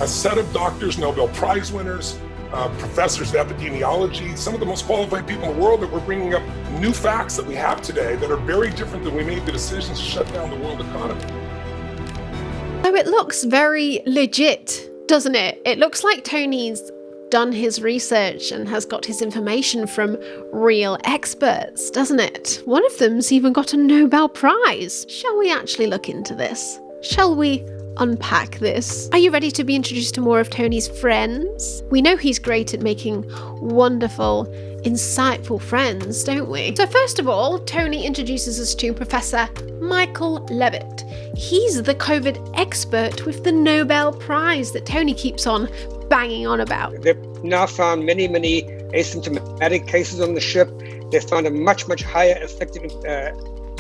a set of doctors, Nobel Prize winners, professors of epidemiology, some of the most qualified people in the world that were bringing up new facts that we have today that are very different than we made the decisions to shut down the world economy. So it looks very legit, doesn't it? It looks like Tony's done his research and has got his information from real experts, doesn't it? One of them's even got a Nobel Prize. Shall we actually look into this? Shall we unpack this? Are you ready to be introduced to more of Tony's friends? We know he's great at making wonderful, insightful friends, don't we? So first of all, Tony introduces us to Professor Michael Levitt. He's the COVID expert with the Nobel Prize that Tony keeps on banging on about. They've now found many asymptomatic cases on the ship. They found a much higher effective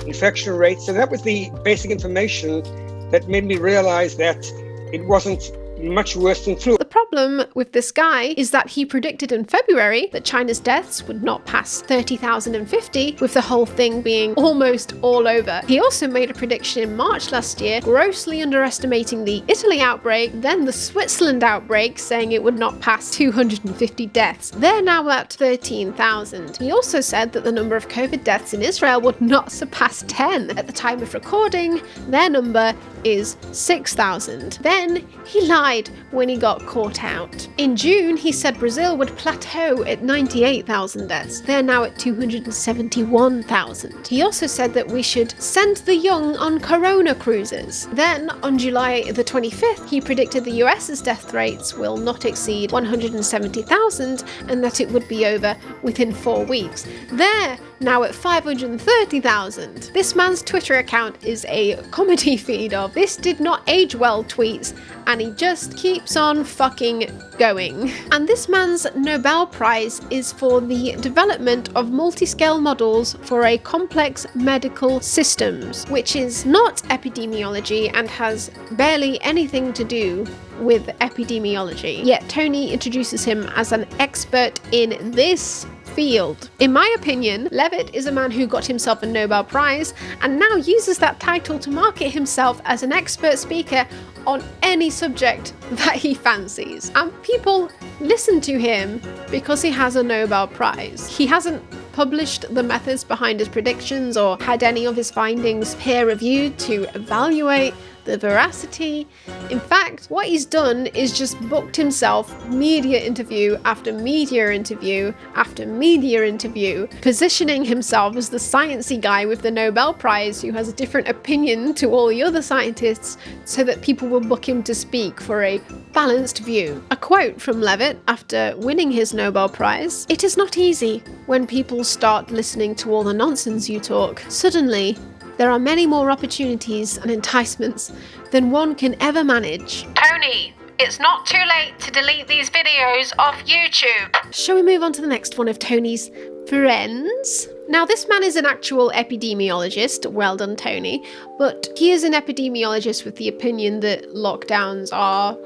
infection rate. So that was the basic information that made me realize that it wasn't much worse than flu. The problem with this guy is that he predicted in February that China's deaths would not pass 30,050, with the whole thing being almost all over. He also made a prediction in March last year, grossly underestimating the Italy outbreak, then the Switzerland outbreak, saying it would not pass 250 deaths. They're now at 13,000. He also said that the number of COVID deaths in Israel would not surpass 10. At the time of recording, their number is 6,000. Then he lied when he got caught out. In June, he said Brazil would plateau at 98,000 deaths. They're now at 271,000. He also said that we should send the young on corona cruises. Then, on July the 25th, he predicted the US's death rates will not exceed 170,000 and that it would be over within 4 weeks. They're now at 530,000. This man's Twitter account is a comedy feed of "this did not age well" tweets, and he just keeps on fucking going. And this man's Nobel Prize is for the development of multi-scale models for a complex medical systems, which is not epidemiology and has barely anything to do with epidemiology. Yet Tony introduces him as an expert in this field. In my opinion, Levitt is a man who got himself a Nobel Prize and now uses that title to market himself as an expert speaker on any subject that he fancies. And people listen to him because he has a Nobel Prize. He hasn't published the methods behind his predictions or had any of his findings peer-reviewed to evaluate the veracity. In fact, what he's done is just booked himself media interview after media interview after media interview, positioning himself as the sciencey guy with the Nobel Prize who has a different opinion to all the other scientists so that people will book him to speak for a balanced view. A quote from Levitt after winning his Nobel Prize: "It is not easy when people start listening to all the nonsense you talk. Suddenly, there are many more opportunities and enticements than one can ever manage." Tony, it's not too late to delete these videos off YouTube. Shall we move on to the next one of Tony's friends? Now, this man is an actual epidemiologist, well done Tony, but he is an epidemiologist with the opinion that lockdowns are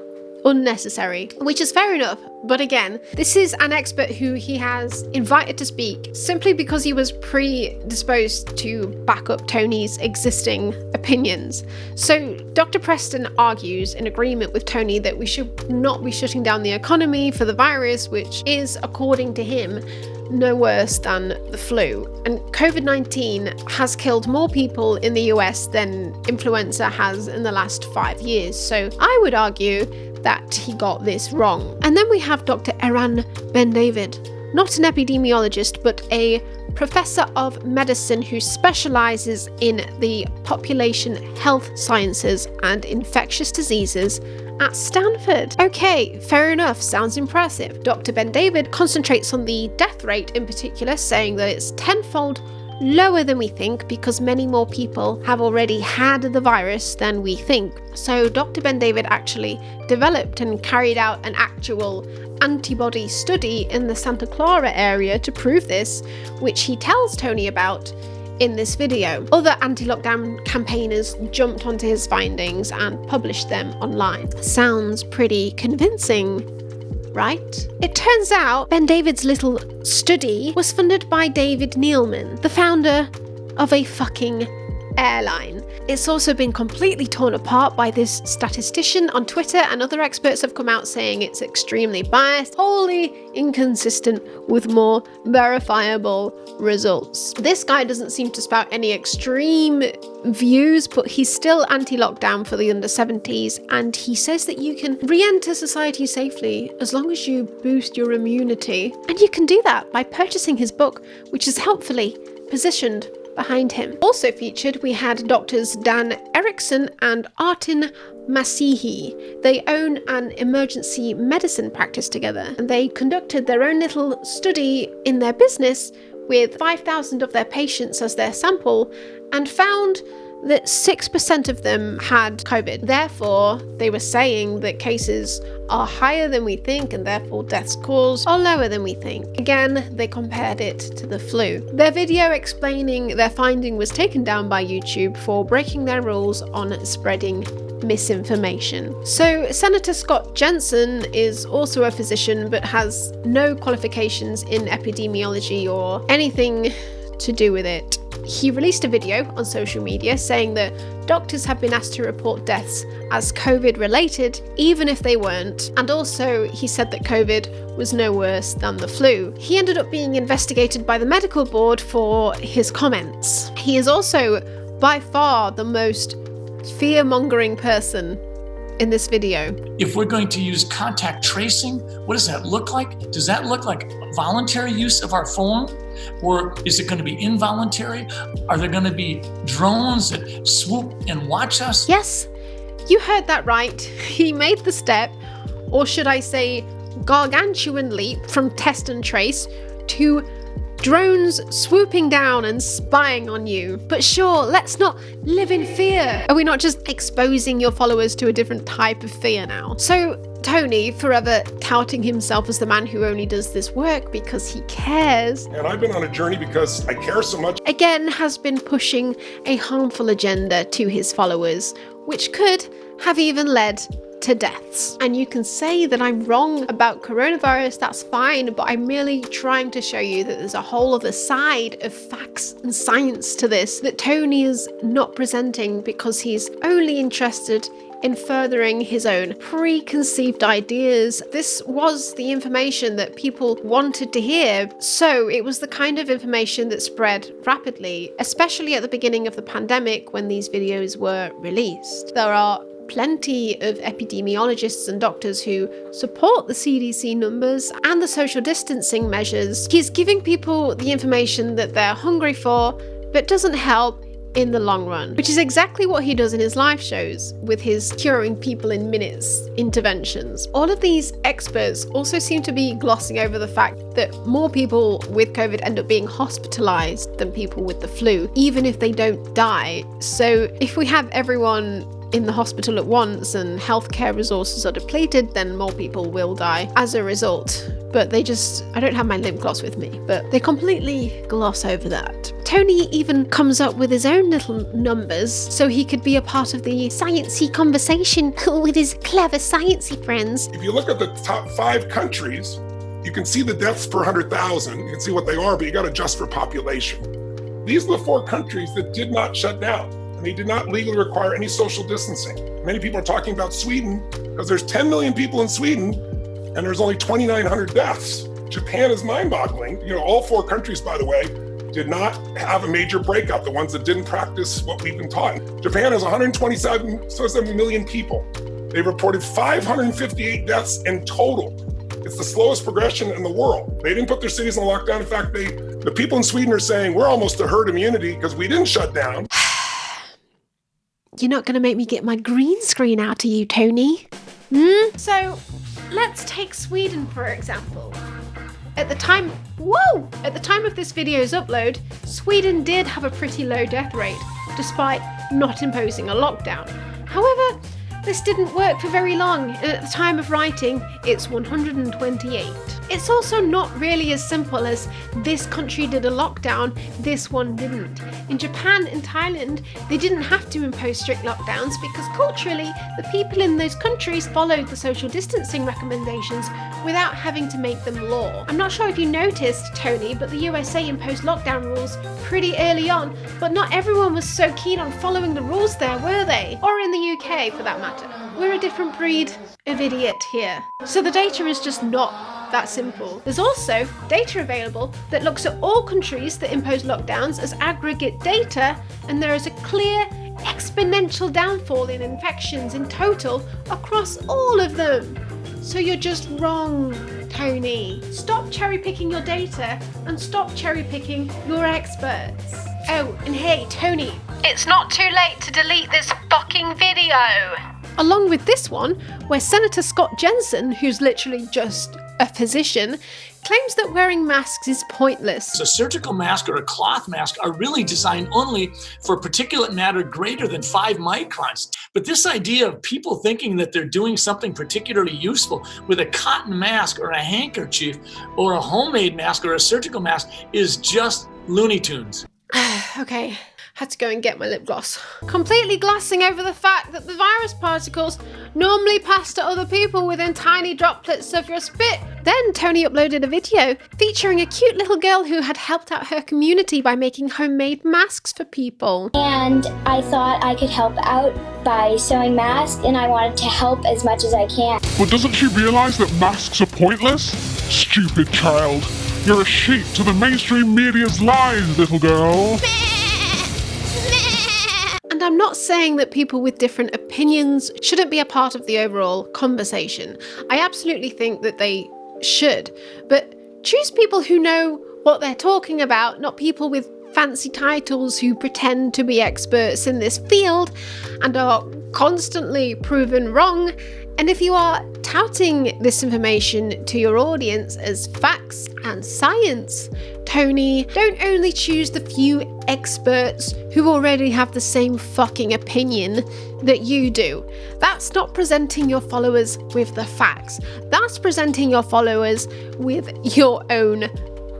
unnecessary, which is fair enough. But again, this is an expert who he has invited to speak simply because he was predisposed to back up Tony's existing opinions. So Dr. Preston argues in agreement with Tony that we should not be shutting down the economy for the virus, which is, according to him, no worse than the flu. And COVID-19 has killed more people in the US than influenza has in the last 5 years. So I would argue that he got this wrong. And then we have Dr. Eran Ben-David, not an epidemiologist, but a professor of medicine who specializes in the population health sciences and infectious diseases at Stanford. Okay, fair enough, sounds impressive. Dr. Ben-David concentrates on the death rate in particular, saying that it's tenfold lower than we think because many more people have already had the virus than we think. So Dr. Ben-David actually developed and carried out an actual antibody study in the Santa Clara area to prove this, which he tells Tony about in this video. Other anti-lockdown campaigners jumped onto his findings and published them online. Sounds pretty convincing, right? It turns out Ben David's little study was funded by David Neilman, the founder of a fucking airline. It's also been completely torn apart by this statistician on Twitter, and other experts have come out saying it's extremely biased, wholly inconsistent with more verifiable results. This guy doesn't seem to spout any extreme views, but he's still anti-lockdown for the under 70s, and he says that you can re-enter society safely as long as you boost your immunity. And you can do that by purchasing his book, which is helpfully positioned behind him. Also featured, we had doctors Dan Erickson and Artin Masihi. They own an emergency medicine practice together, and they conducted their own little study in their business with 5,000 of their patients as their sample, and found that 6% of them had COVID. Therefore, they were saying that cases are higher than we think, and therefore deaths caused are lower than we think. Again, they compared it to the flu. Their video explaining their finding was taken down by YouTube for breaking their rules on spreading misinformation. So Senator Scott Jensen is also a physician, but has no qualifications in epidemiology or anything to do with it. He released a video on social media saying that doctors have been asked to report deaths as COVID related, even if they weren't, and also he said that COVID was no worse than the flu. He ended up being investigated by the medical board for his comments. He is also by far the most fear-mongering person in this video. If we're going to use contact tracing, what does that look like? Does that look like voluntary use of our phone? Or is it going to be involuntary? Are there going to be drones that swoop and watch us? Yes, you heard that right. He made the step, or should I say gargantuan leap, from test and trace to drones swooping down and spying on you. But sure, let's not live in fear. Are we not just exposing your followers to a different type of fear now? So Tony, forever touting himself as the man who only does this work because he cares, And I've been on a journey because I care so much. again has been pushing a harmful agenda to his followers, which could have even led to deaths. And you can say that I'm wrong about coronavirus, that's fine, but I'm merely trying to show you that there's a whole other side of facts and science to this that Tony is not presenting because he's only interested in furthering his own preconceived ideas. This was the information that people wanted to hear, so it was the kind of information that spread rapidly, especially at the beginning of the pandemic when these videos were released. There are plenty of epidemiologists and doctors who support the CDC numbers and the social distancing measures. He's giving people the information that they're hungry for, but doesn't help in the long run, which is exactly what he does in his live shows with his curing people in minutes interventions. All of these experts also seem to be glossing over the fact that more people with COVID end up being hospitalized than people with the flu, even if they don't die. So if we have everyone in the hospital at once and healthcare resources are depleted, then more people will die as a result. But I don't have my lip gloss with me, but they completely gloss over that. Tony even comes up with his own little numbers so he could be a part of the sciencey conversation with his clever sciencey friends. If you look at the top 5 countries, you can see the deaths per 100,000. You can see what they are, but you got to adjust for population. These are the 4 countries that did not shut down. They did not legally require any social distancing. Many people are talking about Sweden because there's 10 million people in Sweden and there's only 2,900 deaths. Japan is mind-boggling. All 4 countries, by the way, did not have a major breakout, the ones that didn't practice what we've been taught. Japan has 127 million people. They reported 558 deaths in total. It's the slowest progression in the world. They didn't put their cities on lockdown. In fact, the people in Sweden are saying we're almost to herd immunity because we didn't shut down. You're not going to make me get my green screen out of you, Tony. So, let's take Sweden, for example. At the time of this video's upload, Sweden did have a pretty low death rate, despite not imposing a lockdown. However, This didn't work for very long, and at the time of writing, it's 128. It's also not really as simple as this country did a lockdown, this one didn't. In Japan and Thailand, they didn't have to impose strict lockdowns because culturally, the people in those countries followed the social distancing recommendations without having to make them law. I'm not sure if you noticed, Tony, but the USA imposed lockdown rules pretty early on, but not everyone was so keen on following the rules there, were they? Or in the UK, for that matter. We're a different breed of idiot here. So the data is just not that simple. There's also data available that looks at all countries that impose lockdowns as aggregate data, and there is a clear exponential downfall in infections in total across all of them. So you're just wrong, Tony. Stop cherry picking your data and stop cherry picking your experts. Oh, and hey, Tony. It's not too late to delete this fucking video. Along with this one, where Senator Scott Jensen, who's literally just a physician, claims that wearing masks is pointless. A surgical mask or a cloth mask are really designed only for particulate matter greater than 5 microns. But this idea of people thinking that they're doing something particularly useful with a cotton mask or a handkerchief or a homemade mask or a surgical mask is just Looney Tunes. Okay, had to go and get my lip gloss. Completely glossing over the fact that the virus particles normally pass to other people within tiny droplets of your spit. Then Tony uploaded a video featuring a cute little girl who had helped out her community by making homemade masks for people. And I thought I could help out by sewing masks, and I wanted to help as much as I can. But doesn't she realize that masks are pointless? Stupid child. You're a sheep to the mainstream media's lies, little girl. And I'm not saying that people with different opinions shouldn't be a part of the overall conversation. I absolutely think that they should. But choose people who know what they're talking about, not people with fancy titles who pretend to be experts in this field and are constantly proven wrong. And if you are touting this information to your audience as facts and science, Tony, don't only choose the few experts who already have the same fucking opinion that you do. That's not presenting your followers with the facts. That's presenting your followers with your own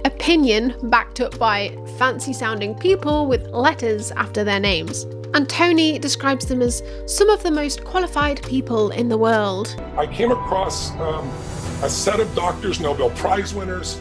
opinion backed up by fancy sounding people with letters after their names. And Tony describes them as some of the most qualified people in the world. I came across a set of doctors, Nobel Prize winners,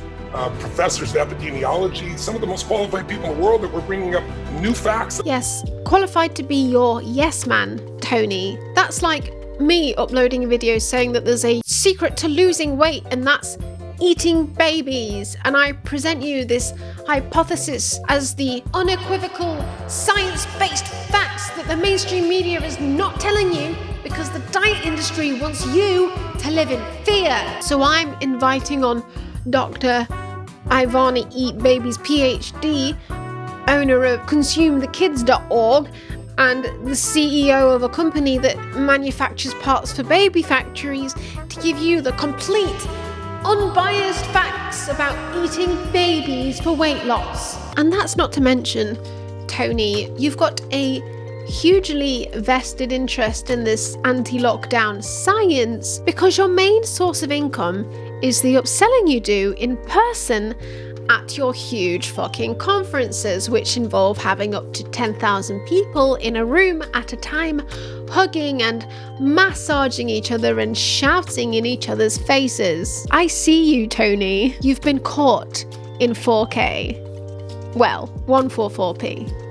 professors of epidemiology, some of the most qualified people in the world that were bringing up new facts. Yes, qualified to be your yes man, Tony. That's like me uploading a video saying that there's a secret to losing weight, and that's eating babies, and I present you this hypothesis as the unequivocal science-based facts that the mainstream media is not telling you because the diet industry wants you to live in fear. So I'm inviting on Dr. Ivana Eat Babies PhD, owner of ConsumeTheKids.org and the CEO of a company that manufactures parts for baby factories, to give you the complete unbiased facts about eating babies for weight loss. And that's not to mention, Tony, you've got a hugely vested interest in this anti-lockdown science because your main source of income is the upselling you do in person at your huge fucking conferences, which involve having up to 10,000 people in a room at a time, hugging and massaging each other and shouting in each other's faces. I see you, Tony. You've been caught in 4K. Well, 144p.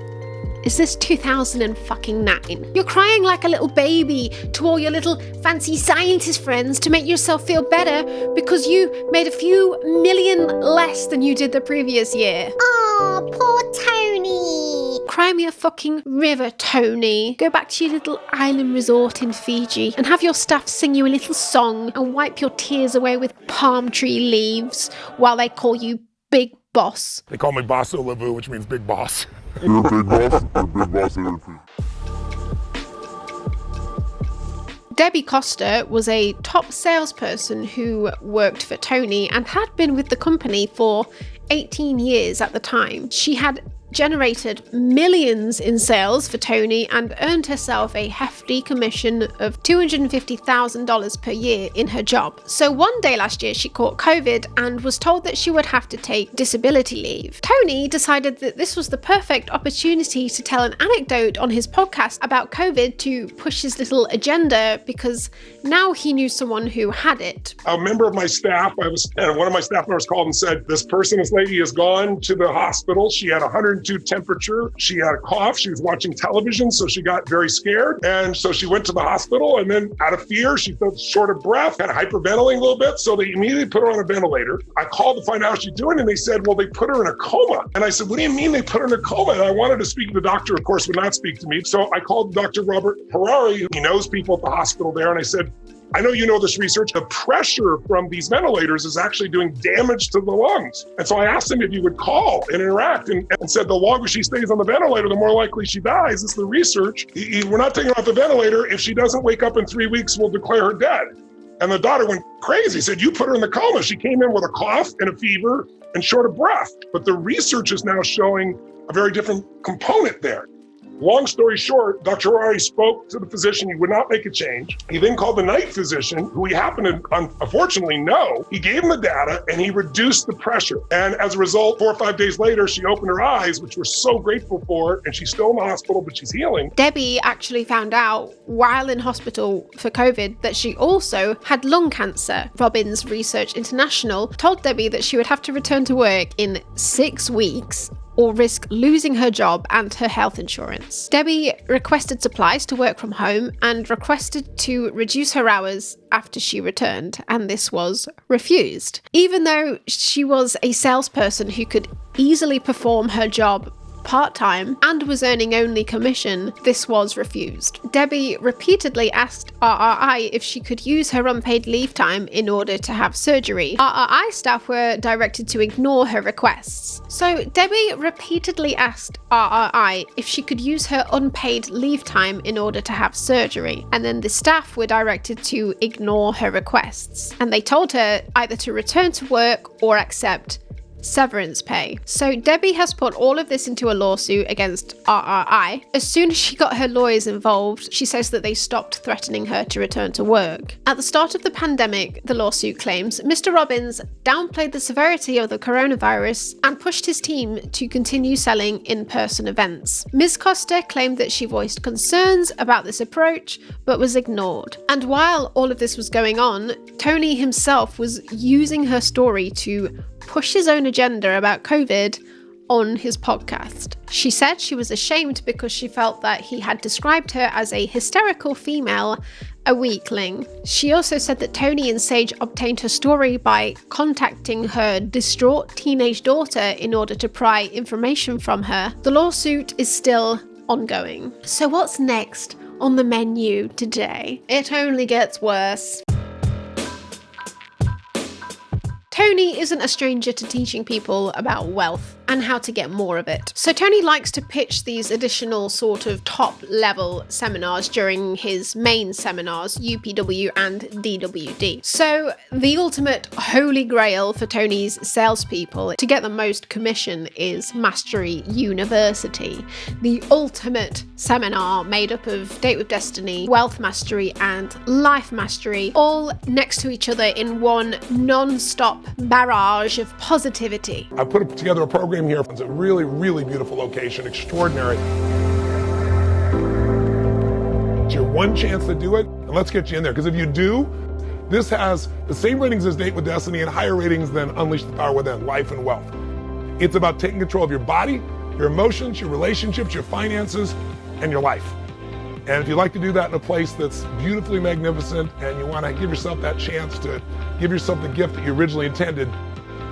Is this 2009? You're crying like a little baby to all your little fancy scientist friends to make yourself feel better because you made a few million less than you did the previous year. Oh, poor Tony. Cry me a fucking river, Tony. Go back to your little island resort in Fiji and have your staff sing you a little song and wipe your tears away with palm tree leaves while they call you Big Boss. They call me Boss Olavu, which means big boss. You're a big boss. You're a big boss of everything. Debbie Kosta was a top salesperson who worked for Tony and had been with the company for 18 years at the time. She had generated millions in sales for Tony and earned herself a hefty commission of $250,000 per year in her job. So one day last year she caught COVID and was told that she would have to take disability leave. Tony decided that this was the perfect opportunity to tell an anecdote on his podcast about COVID to push his little agenda, because now he knew someone who had it. A member of my staff, and one of my staff members called and said, this lady has gone to the hospital. She had 102 temperature. She had a cough. She was watching television, so she got very scared. And so she went to the hospital, and then out of fear, she felt short of breath, had hyperventilating a little bit. So they immediately put her on a ventilator. I called to find out how she's doing, and they said, well, they put her in a coma. And I said, what do you mean they put her in a coma? And I wanted to speak to the doctor, of course, would not speak to me. So I called Dr. Robert Harari, he knows people at the hospital there, and I said, I know you know this research. The pressure from these ventilators is actually doing damage to the lungs. And so I asked him if he would call and interact, and said the longer she stays on the ventilator, the more likely she dies. This is the research. We're not taking her off the ventilator. If she doesn't wake up in 3 weeks, we'll declare her dead. And the daughter went crazy, said, you put her in the coma. She came in with a cough and a fever and short of breath. But the research is now showing a very different component there. Long story short, Dr. Harari spoke to the physician. He would not make a change. He then called the night physician, who he happened to unfortunately know. He gave him the data and he reduced the pressure. And as a result, 4 or 5 days later, she opened her eyes, which we're so grateful for. And she's still in the hospital, but she's healing. Debbie actually found out while in hospital for COVID that she also had lung cancer. Robbins Research International told Debbie that she would have to return to work in 6 weeks or risk losing her job and her health insurance. Debbie requested supplies to work from home and requested to reduce her hours after she returned, and this was refused. Even though she was a salesperson who could easily perform her job part-time and was earning only commission, this was refused. Debbie repeatedly asked RRI if she could use her unpaid leave time in order to have surgery. RRI staff were directed to ignore her requests. So Debbie repeatedly asked RRI if she could use her unpaid leave time in order to have surgery, and then the staff were directed to ignore her requests, and they told her either to return to work or accept severance pay. So Debbie has put all of this into a lawsuit against RRI. As soon as she got her lawyers involved, she says that they stopped threatening her to return to work. At the start of the pandemic, the lawsuit claims, Mr. Robbins downplayed the severity of the coronavirus and pushed his team to continue selling in-person events. Ms. Kosta claimed that she voiced concerns about this approach, but was ignored. And while all of this was going on, Tony himself was using her story to push his own agenda about COVID on his podcast. She said she was ashamed because she felt that he had described her as a hysterical female, a weakling. She also said that Tony and Sage obtained her story by contacting her distraught teenage daughter in order to pry information from her. The lawsuit is still ongoing. So what's next on the menu today? It only gets worse. Tony isn't a stranger to teaching people about wealth and how to get more of it. So Tony likes to pitch these additional sort of top level seminars during his main seminars, UPW and DWD. So the ultimate holy grail for Tony's salespeople to get the most commission is Mastery University, the ultimate seminar made up of Date with Destiny, Wealth Mastery and Life Mastery, all next to each other in one non-stop barrage of positivity. I put together a program here. It's a really, really beautiful location, extraordinary. It's your one chance to do it, and let's get you in there, because if you do, this has the same ratings as Date with Destiny and higher ratings than Unleash the Power Within, Life and Wealth. It's about taking control of your body, your emotions, your relationships, your finances, and your life. And if you'd like to do that in a place that's beautifully magnificent and you want to give yourself that chance to give yourself the gift that you originally intended,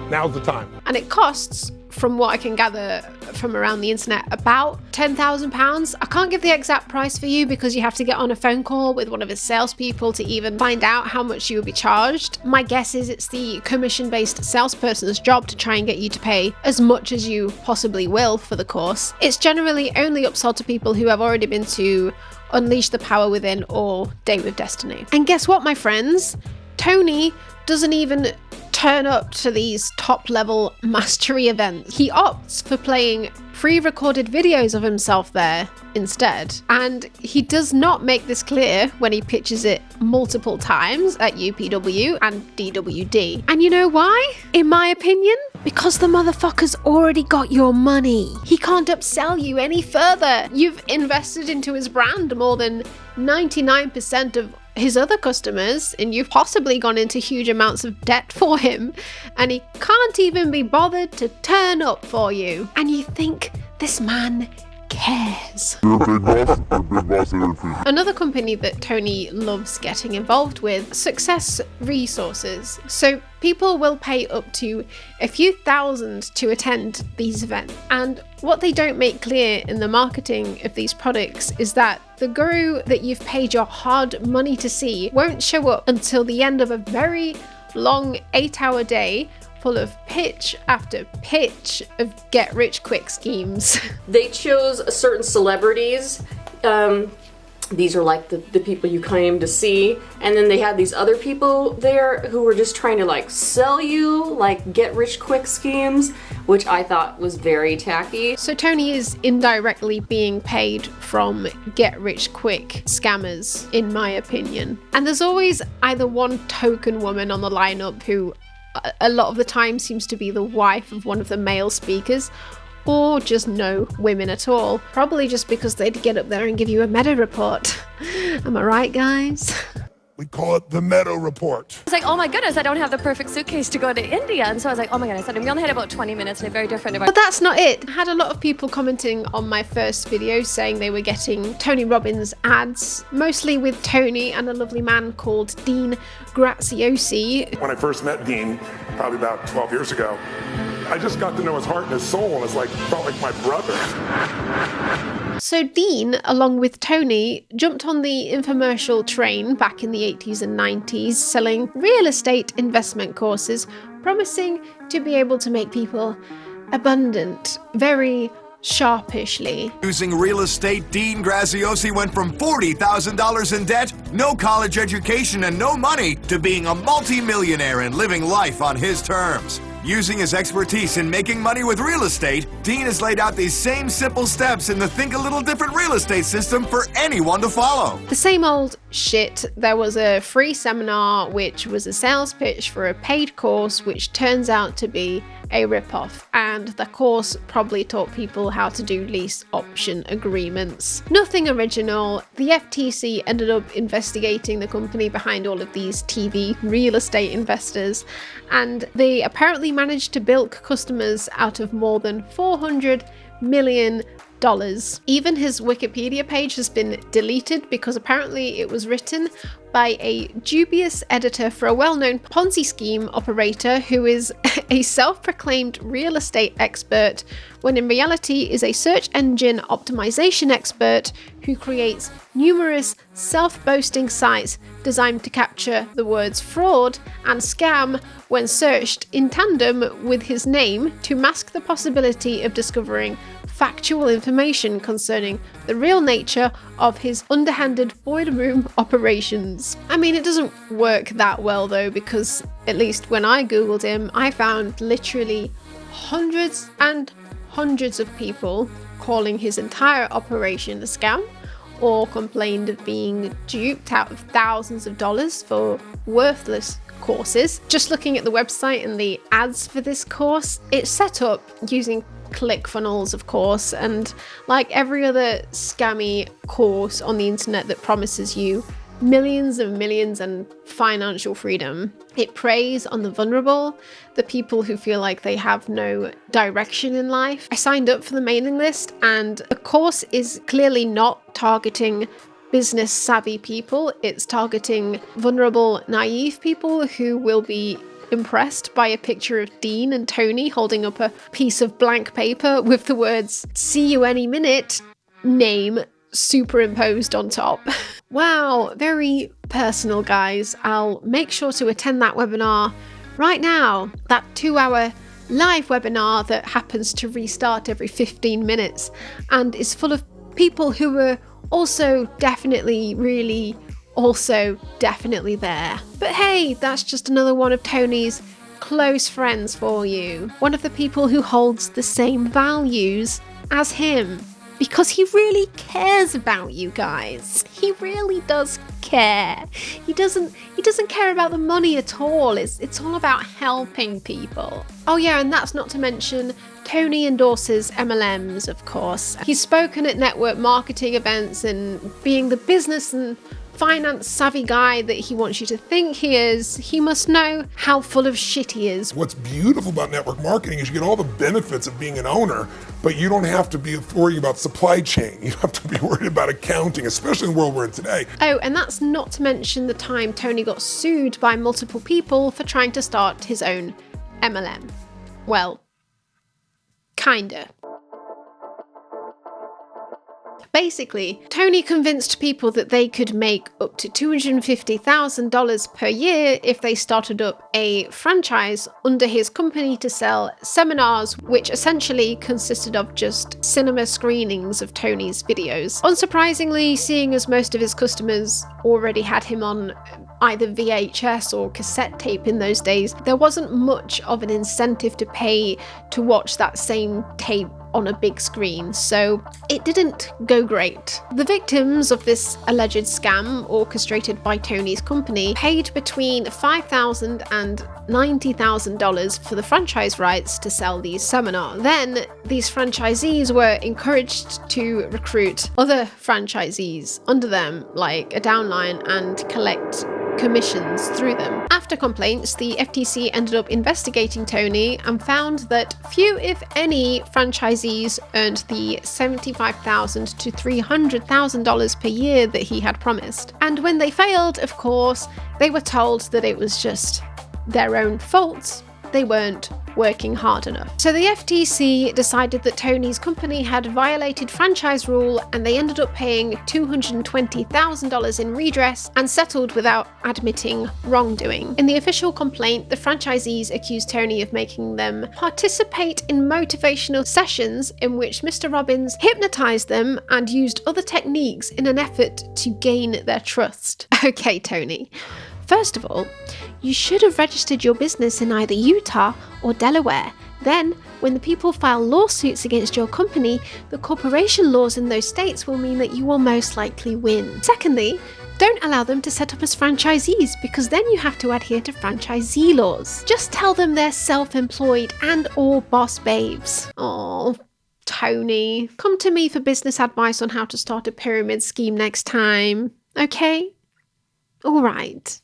now's the time. And it costs, from what I can gather from around the internet, about £10,000. I can't give the exact price for you because you have to get on a phone call with one of his salespeople to even find out how much you will be charged. My guess is it's the commission-based salesperson's job to try and get you to pay as much as you possibly will for the course. It's generally only upsold to people who have already been to Unleash the Power Within or Date with Destiny. And guess what, my friends? Tony doesn't even turn up to these top-level mastery events. He opts for playing pre-recorded videos of himself there instead. And he does not make this clear when he pitches it multiple times at UPW and DWD. And you know why? In my opinion, because the motherfucker's already got your money. He can't upsell you any further. You've invested into his brand more than 99% of his other customers, and you've possibly gone into huge amounts of debt for him, and he can't even be bothered to turn up for you. And you think this man cares. Another company that Tony loves getting involved with, Success Resources. So people will pay up to a few thousand to attend these events. And what they don't make clear in the marketing of these products is that the guru that you've paid your hard money to see won't show up until the end of a very long 8-hour day full of pitch after pitch of get-rich-quick schemes. They chose certain celebrities. These are like the people you claim to see. And then they had these other people there who were just trying to like sell you like get-rich-quick schemes, which I thought was very tacky. So Tony is indirectly being paid from get-rich-quick scammers, in my opinion. And there's always either one token woman on the lineup who a lot of the time seems to be the wife of one of the male speakers, or just no women at all. Probably just because they'd get up there and give you a Meadow report. Am I right, guys? We call it the Meadow report. It's like, oh my goodness, I don't have the perfect suitcase to go to India. And so I was like, oh my goodness, we only had about 20 minutes and a very different But that's not it. I had a lot of people commenting on my first video saying they were getting Tony Robbins ads, mostly with Tony and a lovely man called Dean Graziosi. When I first met Dean, probably about 12 years ago, I just got to know his heart and his soul, and it's like, felt like my brother. So Dean, along with Tony, jumped on the infomercial train back in the 80s and 90s, selling real estate investment courses, promising to be able to make people abundant, very sharpishly. Using real estate, Dean Graziosi went from $40,000 in debt, no college education, and no money, to being a multi-millionaire and living life on his terms. Using his expertise in making money with real estate, Dean has laid out these same simple steps in the Think a Little Different real estate system for anyone to follow. The same old shit. There was a free seminar which was a sales pitch for a paid course which turns out to be a ripoff, and the course probably taught people how to do lease option agreements. Nothing original. The FTC ended up investigating the company behind all of these TV real estate investors, and they apparently managed to bilk customers out of more than $400 million. Even his Wikipedia page has been deleted because apparently it was written by a dubious editor for a well-known Ponzi scheme operator who is a self-proclaimed real estate expert, when in reality is a search engine optimization expert who creates numerous self-boasting sites designed to capture the words fraud and scam when searched in tandem with his name to mask the possibility of discovering factual information concerning the real nature of his underhanded boiler room operations. I mean, it doesn't work that well though, because at least when I googled him, I found literally hundreds and hundreds of people calling his entire operation a scam, or complained of being duped out of thousands of dollars for worthless courses. Just looking at the website and the ads for this course, it's set up using ClickFunnels, of course, and like every other scammy course on the internet that promises you millions and millions and financial freedom, it preys on the vulnerable, the people who feel like they have no direction in life. I signed up for the mailing list, and the course is clearly not targeting business savvy people. It's targeting vulnerable, naive people who will be impressed by a picture of Dean and Tony holding up a piece of blank paper with the words "see you any minute" name superimposed on top. Wow, very personal, guys. I'll make sure to attend that webinar right now, that 2-hour live webinar that happens to restart every 15 minutes and is full of people who were also definitely there. But hey, that's just another one of Tony's close friends for you. One of the people who holds the same values as him. Because he really cares about you guys. He really does care. He doesn't care about the money at all. It's all about helping people. Oh yeah, and that's not to mention Tony endorses MLMs, of course. He's spoken at network marketing events, and being the business and finance savvy guy that he wants you to think he is, he must know how full of shit he is. What's beautiful about network marketing is you get all the benefits of being an owner, but you don't have to be worried about supply chain. You don't have to be worried about accounting, especially in the world we're in today. Oh, and that's not to mention the time Tony got sued by multiple people for trying to start his own MLM. Well, kinda. Basically, Tony convinced people that they could make up to $250,000 per year if they started up a franchise under his company to sell seminars, which essentially consisted of just cinema screenings of Tony's videos. Unsurprisingly, seeing as most of his customers already had him on either VHS or cassette tape in those days, there wasn't much of an incentive to pay to watch that same tape on a big screen, so it didn't go great. The victims of this alleged scam, orchestrated by Tony's company, paid between $5,000 and $90,000 for the franchise rights to sell these seminars. Then, these franchisees were encouraged to recruit other franchisees under them, like a downline, and collect commissions through them. After complaints, the FTC ended up investigating Tony and found that few, if any, franchisees earned the $75,000 to $300,000 per year that he had promised. And when they failed, of course, they were told that it was just their own fault. They weren't working hard enough. So the FTC decided that Tony's company had violated franchise rule, and they ended up paying $220,000 in redress and settled without admitting wrongdoing. In the official complaint, the franchisees accused Tony of making them participate in motivational sessions in which Mr. Robbins hypnotized them and used other techniques in an effort to gain their trust. Okay, Tony. First of all, you should have registered your business in either Utah or Delaware. Then, when the people file lawsuits against your company, the corporation laws in those states will mean that you will most likely win. Secondly, don't allow them to set up as franchisees, because then you have to adhere to franchisee laws. Just tell them they're self-employed and or boss babes. Oh, Tony, come to me for business advice on how to start a pyramid scheme next time, okay? All right.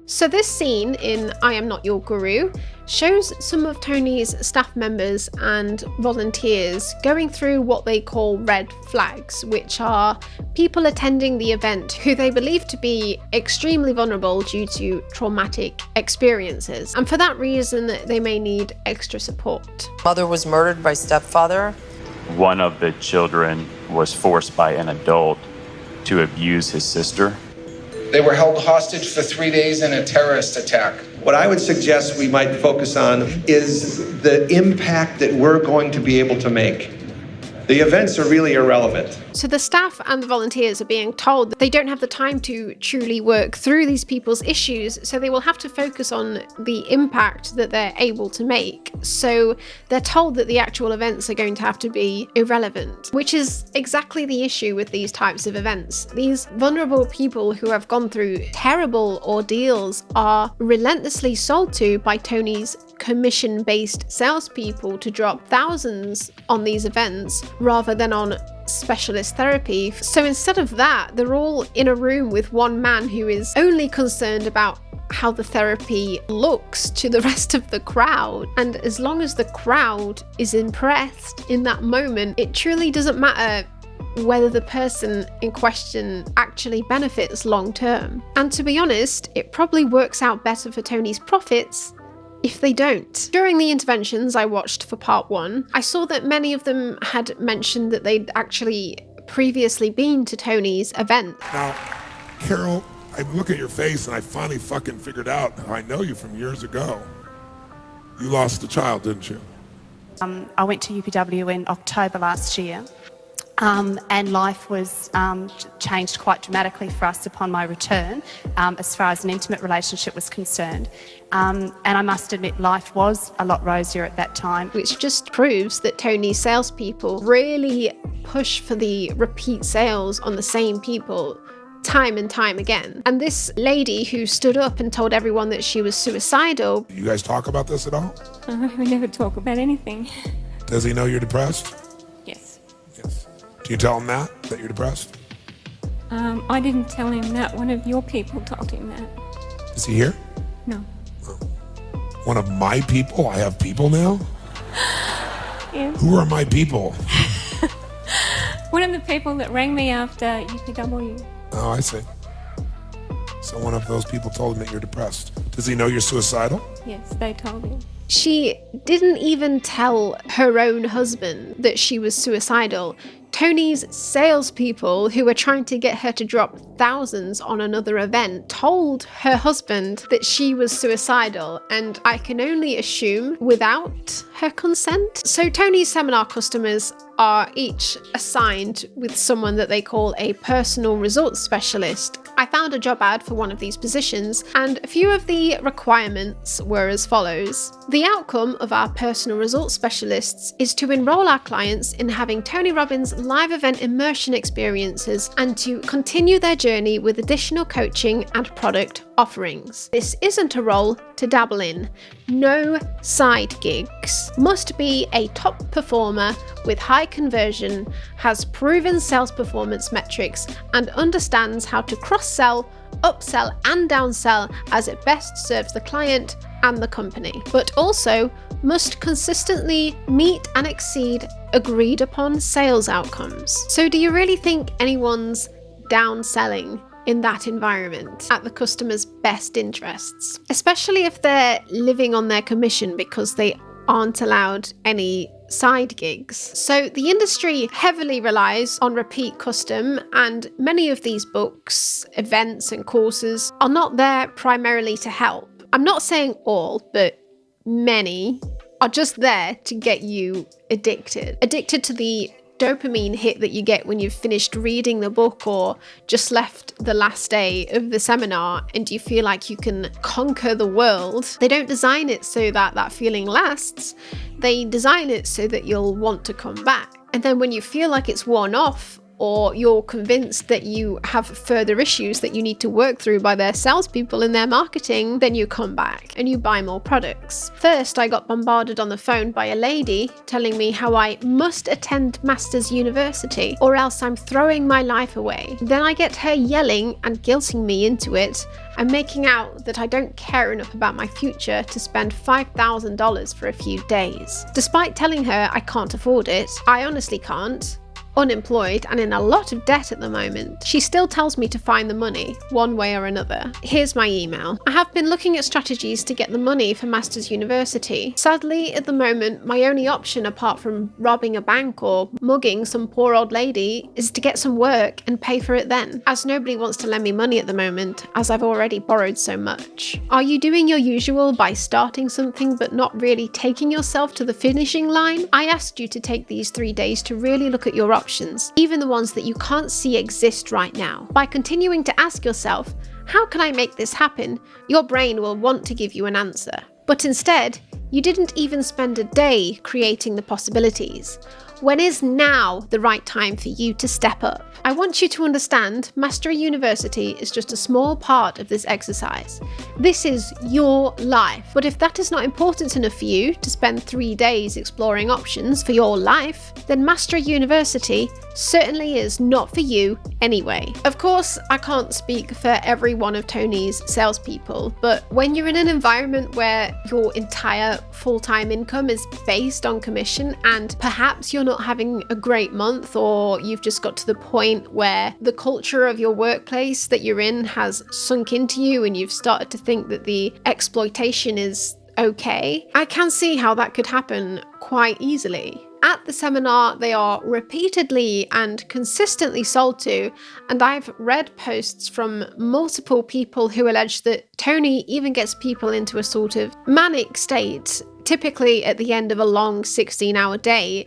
So this scene in I Am Not Your Guru shows some of Tony's staff members and volunteers going through what they call red flags, which are people attending the event who they believe to be extremely vulnerable due to traumatic experiences, and for that reason they may need extra support. Mother was murdered by stepfather. One of the children was forced by an adult to abuse his sister. They were held hostage for 3 days in a terrorist attack. What I would suggest we might focus on is the impact that we're going to be able to make. The events are really irrelevant. So the staff and the volunteers are being told that they don't have the time to truly work through these people's issues, so they will have to focus on the impact that they're able to make. So they're told that the actual events are going to have to be irrelevant, which is exactly the issue with these types of events. These vulnerable people who have gone through terrible ordeals are relentlessly sold to by Tony's commission-based salespeople to drop thousands on these events rather than on specialist therapy. So instead of that, they're all in a room with one man who is only concerned about how the therapy looks to the rest of the crowd. And as long as the crowd is impressed in that moment, it truly doesn't matter whether the person in question actually benefits long term. And to be honest, it probably works out better for Tony's profits if they don't. During the interventions I watched for part 1, I saw that many of them had mentioned that they'd actually previously been to Tony's event. Now, Carol, I look at your face and I finally fucking figured out how I know you from years ago. You lost a child, didn't you? I went to UPW in October last year. And life was changed quite dramatically for us upon my return, as far as an intimate relationship was concerned. And I must admit, life was a lot rosier at that time. Which just proves that Tony's salespeople really push for the repeat sales on the same people time and time again. And this lady who stood up and told everyone that she was suicidal. You guys talk about this at all? We never talk about anything. Does he know you're depressed? Yes. Do you tell him that you're depressed? I didn't tell him that. One of your people told him that. Is he here? No. One of my people? I have people now? Yeah. Who are my people? One of the people that rang me after UPW. Oh, I see. So one of those people told him that you're depressed. Does he know you're suicidal? Yes, they told him. She didn't even tell her own husband that she was suicidal. Tony's salespeople, who were trying to get her to drop thousands on another event, told her husband that she was suicidal, and I can only assume without her consent. So Tony's seminar customers are each assigned with someone that they call a personal results specialist. I found a job ad for one of these positions, and a few of the requirements were as follows. The outcome of our personal results specialists is to enroll our clients in having Tony Robbins live event immersion experiences and to continue their journey with additional coaching and product offerings. This isn't a role to dabble in. No side gigs. Must be a top performer with high conversion, has proven sales performance metrics, and understands how to cross-sell, upsell, and downsell as it best serves the client and the company. But also must consistently meet and exceed agreed upon sales outcomes. So do you really think anyone's downselling in that environment at the customer's best interests? Especially if they're living on their commission because they aren't allowed any side gigs. So the industry heavily relies on repeat custom, and many of these books, events, and courses are not there primarily to help. I'm not saying all, but many are just there to get you addicted. Addicted to the dopamine hit that you get when you've finished reading the book or just left the last day of the seminar and you feel like you can conquer the world. They don't design it so that that feeling lasts. They design it so that you'll want to come back. And then when you feel like it's worn off, or you're convinced that you have further issues that you need to work through by their salespeople in their marketing, then you come back and you buy more products. First, I got bombarded on the phone by a lady telling me how I must attend Masters University or else I'm throwing my life away. Then I get her yelling and guilting me into it and making out that I don't care enough about my future to spend $5,000 for a few days. Despite telling her I can't afford it, I honestly can't. Unemployed and in a lot of debt at the moment, she still tells me to find the money, one way or another. Here's my email. I have been looking at strategies to get the money for Masters University. Sadly, at the moment, my only option apart from robbing a bank or mugging some poor old lady is to get some work and pay for it then, as nobody wants to lend me money at the moment, as I've already borrowed so much. Are you doing your usual by starting something but not really taking yourself to the finishing line? I asked you to take these 3 days to really look at your options, even the ones that you can't see exist right now. By continuing to ask yourself, how can I make this happen? Your brain will want to give you an answer. But instead, you didn't even spend a day creating the possibilities. When is now the right time for you to step up? I want you to understand Mastery University is just a small part of this exercise. This is your life. But if that is not important enough for you to spend 3 days exploring options for your life, then Mastery University certainly is not for you anyway. Of course, I can't speak for every one of Tony's salespeople, but when you're in an environment where your entire full-time income is based on commission and perhaps you're not having a great month, or you've just got to the point where the culture of your workplace that you're in has sunk into you and you've started to think that the exploitation is okay, I can see how that could happen quite easily. At the seminar, they are repeatedly and consistently sold to, and I've read posts from multiple people who allege that Tony even gets people into a sort of manic state, typically at the end of a long 16-hour day,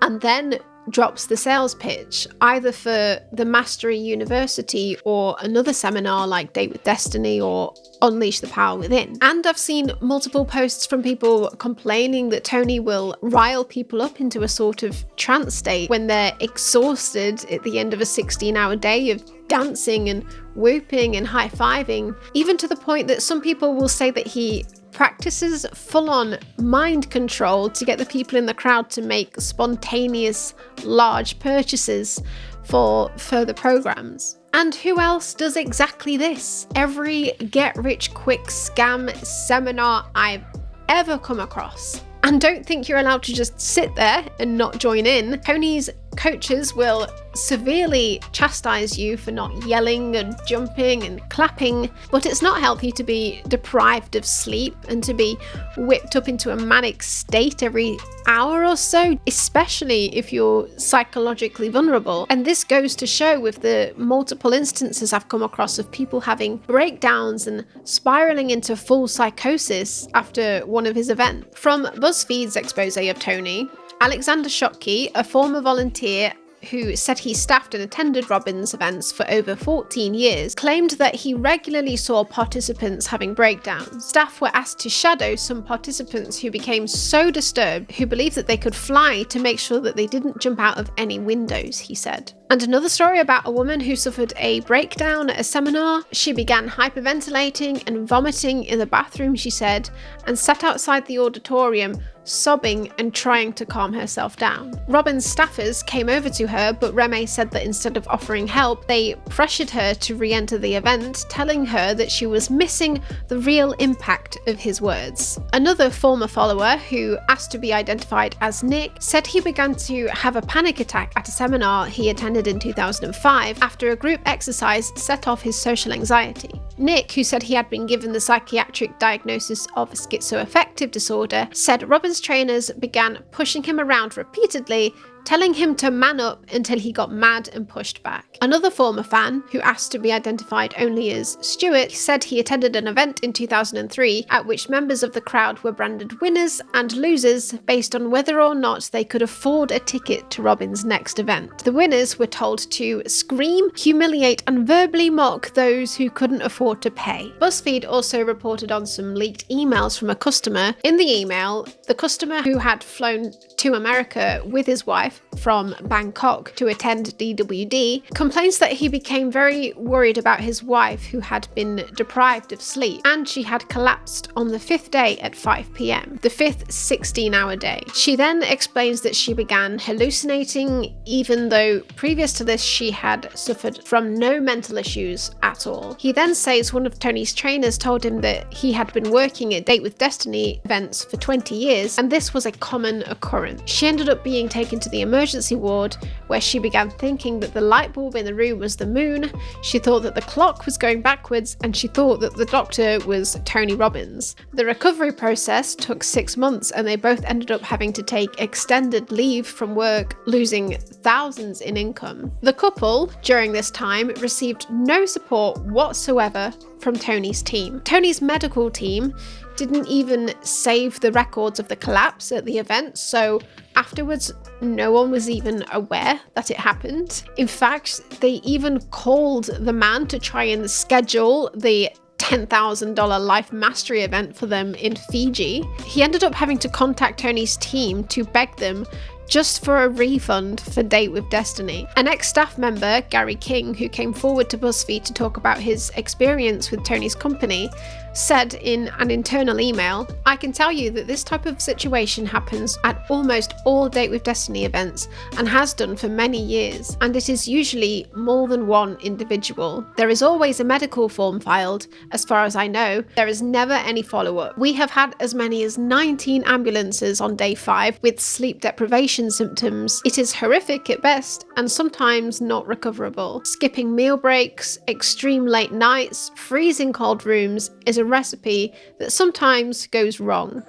and then drops the sales pitch, either for the Mastery University or another seminar like Date with Destiny or Unleash the Power Within. And I've seen multiple posts from people complaining that Tony will rile people up into a sort of trance state when they're exhausted at the end of a 16-hour day of dancing and whooping and high-fiving, even to the point that some people will say that he practices full-on mind control to get the people in the crowd to make spontaneous large purchases for further programs. And who else does exactly this? Every get-rich-quick scam seminar I've ever come across. And don't think you're allowed to just sit there and not join in. Tony's coaches will severely chastise you for not yelling and jumping and clapping, but it's not healthy to be deprived of sleep and to be whipped up into a manic state every hour or so, especially if you're psychologically vulnerable. And this goes to show with the multiple instances I've come across of people having breakdowns and spiraling into full psychosis after one of his events. From BuzzFeed's expose of Tony, Alexander Schottky, a former volunteer who said he staffed and attended Robbins events for over 14 years, claimed that he regularly saw participants having breakdowns. Staff were asked to shadow some participants who became so disturbed, who believed that they could fly, to make sure that they didn't jump out of any windows, he said. And another story about a woman who suffered a breakdown at a seminar. She began hyperventilating and vomiting in the bathroom, she said, and sat outside the auditorium sobbing and trying to calm herself down. Robbins staffers came over to her, but Reme said that instead of offering help, they pressured her to re-enter the event, telling her that she was missing the real impact of his words. Another former follower, who asked to be identified as Nick, said he began to have a panic attack at a seminar he attended in 2005 after a group exercise set off his social anxiety. Nick, who said he had been given the psychiatric diagnosis of schizoaffective disorder, said Robbins trainers began pushing him around repeatedly, telling him to man up until he got mad and pushed back. Another former fan, who asked to be identified only as Stuart, said he attended an event in 2003 at which members of the crowd were branded winners and losers based on whether or not they could afford a ticket to Robbins' next event. The winners were told to scream, humiliate and verbally mock those who couldn't afford to pay. BuzzFeed also reported on some leaked emails from a customer. In the email, the customer, who had flown to America with his wife from Bangkok to attend DWD, complains that he became very worried about his wife, who had been deprived of sleep, and she had collapsed on the 5th day at 5 p.m, the 5th 16-hour day. She then explains that she began hallucinating, even though previous to this she had suffered from no mental issues at all. He then says one of Tony's trainers told him that he had been working at Date with Destiny events for 20 years, and this was a common occurrence. She ended up being taken to the emergency ward, where she began thinking that the light bulb in the room was the moon. She thought that the clock was going backwards, and she thought that the doctor was Tony Robbins. The recovery process took 6 months, and they both ended up having to take extended leave from work, losing thousands in income. The couple, during this time, received no support whatsoever from Tony's team. Tony's medical team didn't even save the records of the collapse at the event, so afterwards no one was even aware that it happened. In fact, they even called the man to try and schedule the $10,000 life mastery event for them in Fiji. He ended up having to contact Tony's team to beg them just for a refund for Date with Destiny. An ex-staff member, Gary King, who came forward to BuzzFeed to talk about his experience with Tony's company, said in an internal email, "I can tell you that this type of situation happens at almost all Date with Destiny events and has done for many years, and it is usually more than one individual. There is always a medical form filed. As far as I know, there is never any follow-up. We have had as many as 19 ambulances on day 5 with sleep deprivation symptoms. It is horrific at best and sometimes not recoverable. Skipping meal breaks, extreme late nights, freezing cold rooms is a recipe that sometimes goes wrong."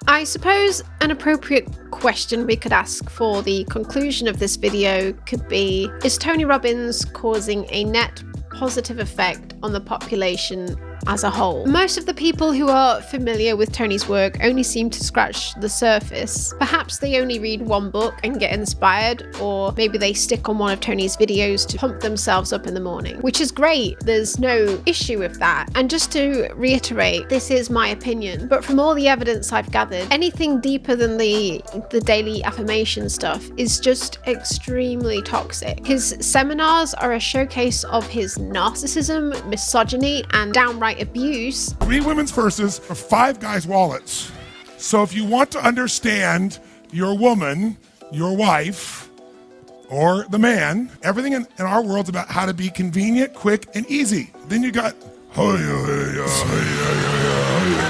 I suppose an appropriate question we could ask for the conclusion of this video could be, is Tony Robbins causing a net positive effect on the population as a whole. Most of the people who are familiar with Tony's work only seem to scratch the surface. Perhaps they only read one book and get inspired, or maybe they stick on one of Tony's videos to pump themselves up in the morning, which is great. There's no issue with that. And just to reiterate, this is my opinion, but from all the evidence I've gathered, anything deeper than the daily affirmation stuff is just extremely toxic. His seminars are a showcase of his narcissism, misogyny, and downright abuse. 3 women's purses for 5 guys' wallets. So if you want to understand your woman, your wife, or the man, everything in our world's about how to be convenient, quick, and easy. Then you got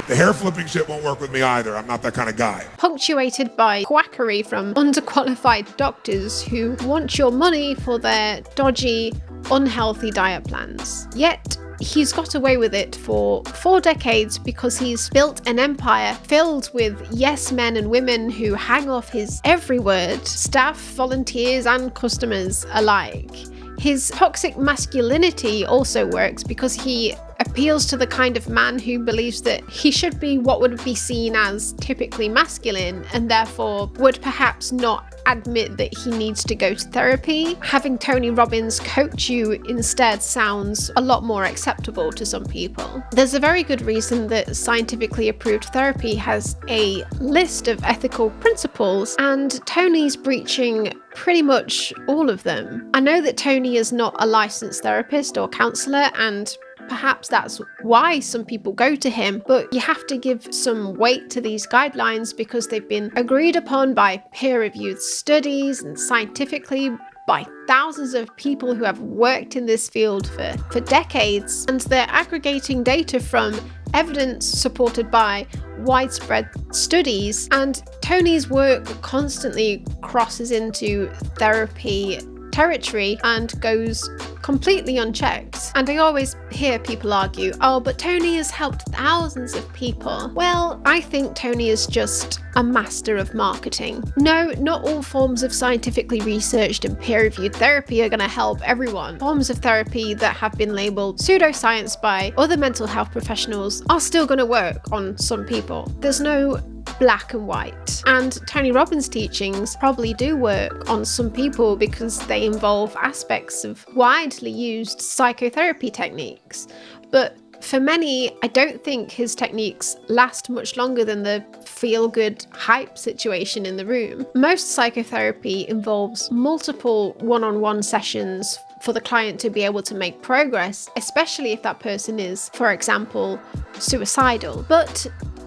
the hair flipping shit won't work with me either. I'm not that kind of guy. Punctuated by quackery from underqualified doctors who want your money for their dodgy, unhealthy diet plans. Yet, he's got away with it for 4 decades because he's built an empire filled with yes men and women who hang off his every word, staff, volunteers, and customers alike. His toxic masculinity also works because he appeals to the kind of man who believes that he should be what would be seen as typically masculine and therefore would perhaps not admit that he needs to go to therapy. Having Tony Robbins coach you instead sounds a lot more acceptable to some people. There's a very good reason that scientifically approved therapy has a list of ethical principles, and Tony's breaching pretty much all of them. I know that Tony is not a licensed therapist or counselor, and perhaps that's why some people go to him, but you have to give some weight to these guidelines because they've been agreed upon by peer-reviewed studies and scientifically by thousands of people who have worked in this field for decades, and they're aggregating data from evidence supported by widespread studies, and Tony's work constantly crosses into therapy territory and goes completely unchecked. And I always hear people argue, oh, but Tony has helped thousands of people. Well, I think Tony is just a master of marketing. No, not all forms of scientifically researched and peer-reviewed therapy are going to help everyone. Forms of therapy that have been labelled pseudoscience by other mental health professionals are still going to work on some people. There's no black and white. And Tony Robbins' teachings probably do work on some people because they involve aspects of widely used psychotherapy techniques. But for many, I don't think his techniques last much longer than the feel-good hype situation in the room. Most psychotherapy involves multiple one-on-one sessions for the client to be able to make progress, especially if that person is, for example, suicidal. But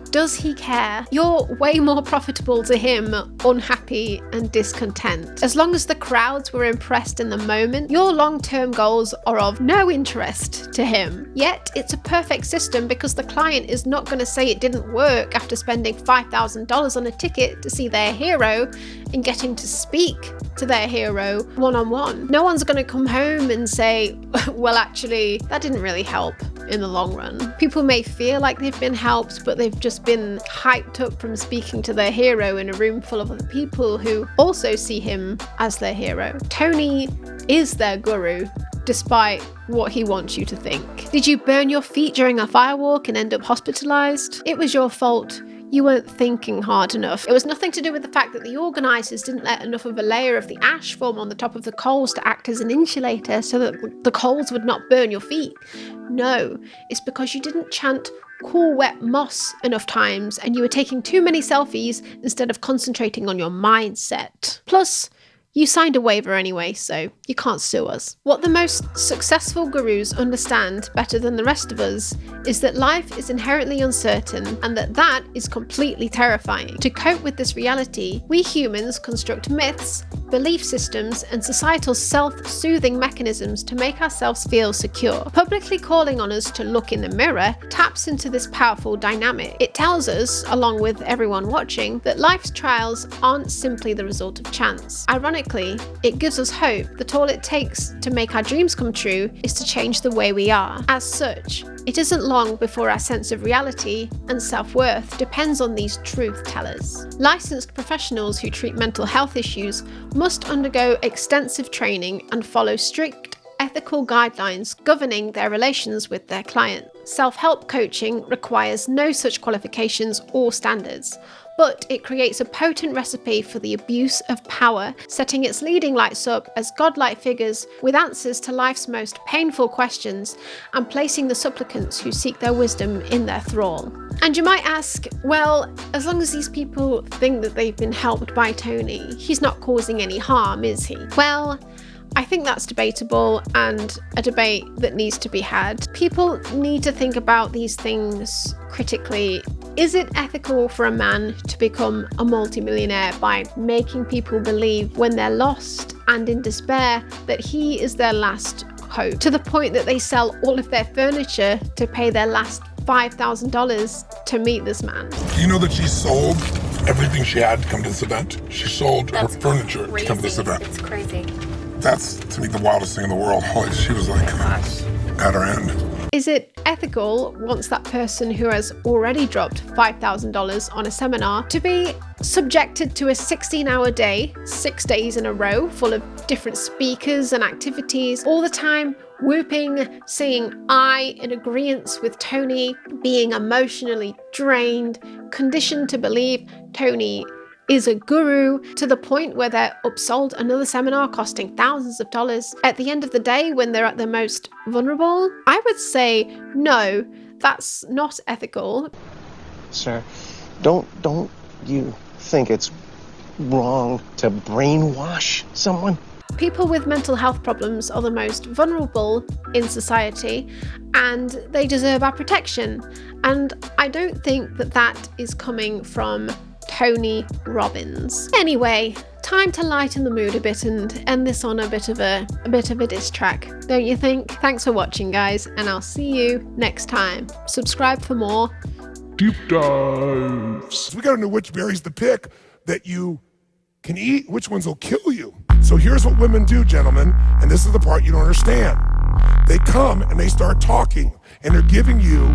does he care? You're way more profitable to him unhappy and discontent. As long as the crowds were impressed in the moment, your long-term goals are of no interest to him. Yet, it's a perfect system because the client is not going to say it didn't work after spending $5,000 on a ticket to see their hero and getting to speak to their hero one-on-one. No one's going to come home and say, well, actually, that didn't really help in the long run. People may feel like they've been helped, but they've just been hyped up from speaking to their hero in a room full of other people who also see him as their hero. Tony is their guru, despite what he wants you to think. Did you burn your feet during a firewalk and end up hospitalized? It was your fault. You weren't thinking hard enough. It was nothing to do with the fact that the organisers didn't let enough of a layer of the ash form on the top of the coals to act as an insulator so that the coals would not burn your feet. No, it's because you didn't chant cool wet moss enough times and you were taking too many selfies instead of concentrating on your mindset. Plus, you signed a waiver anyway, so you can't sue us. What the most successful gurus understand better than the rest of us is that life is inherently uncertain and that is completely terrifying. To cope with this reality, we humans construct myths, belief systems, and societal self-soothing mechanisms to make ourselves feel secure. Publicly calling on us to look in the mirror taps into this powerful dynamic. It tells us, along with everyone watching, that life's trials aren't simply the result of chance. Ironically, it gives us hope that all it takes to make our dreams come true is to change the way we are. As such, it isn't long before our sense of reality and self-worth depends on these truth tellers. Licensed professionals who treat mental health issues must undergo extensive training and follow strict ethical guidelines governing their relations with their client. Self-help coaching requires no such qualifications or standards, but it creates a potent recipe for the abuse of power, setting its leading lights up as godlike figures with answers to life's most painful questions and placing the supplicants who seek their wisdom in their thrall. And you might ask, well, as long as these people think that they've been helped by Tony, he's not causing any harm, is he? Well, I think that's debatable and a debate that needs to be had. People need to think about these things critically. Is it ethical for a man to become a multimillionaire by making people believe when they're lost and in despair that he is their last hope, to the point that they sell all of their furniture to pay their last $5,000 to meet this man? Do you know that she sold everything she had to come to this event? She sold her furniture to come to this event. It's crazy. That's, to me, the wildest thing in the world. Holy, she was like at her end. Is it ethical, once that person who has already dropped $5,000 on a seminar, to be subjected to a 16-hour day, 6 days in a row, full of different speakers and activities, all the time whooping, saying I in agreement with Tony, being emotionally drained, conditioned to believe Tony is a guru, to the point where they're upsold another seminar costing thousands of dollars at the end of the day when they're at their most vulnerable? I would say no, that's not ethical. Sir, don't you think it's wrong to brainwash someone? People with mental health problems are the most vulnerable in society and they deserve our protection. And I don't think that that is coming from Tony Robbins. Anyway, time to lighten the mood a bit and end this on a bit of a diss track, don't you think? Thanks for watching, guys, and I'll see you next time. Subscribe for more deep dives. We gotta know which berries to pick that you can eat, which ones will kill you. So here's what women do, gentlemen, and this is the part you don't understand. They come and they start talking, and they're giving you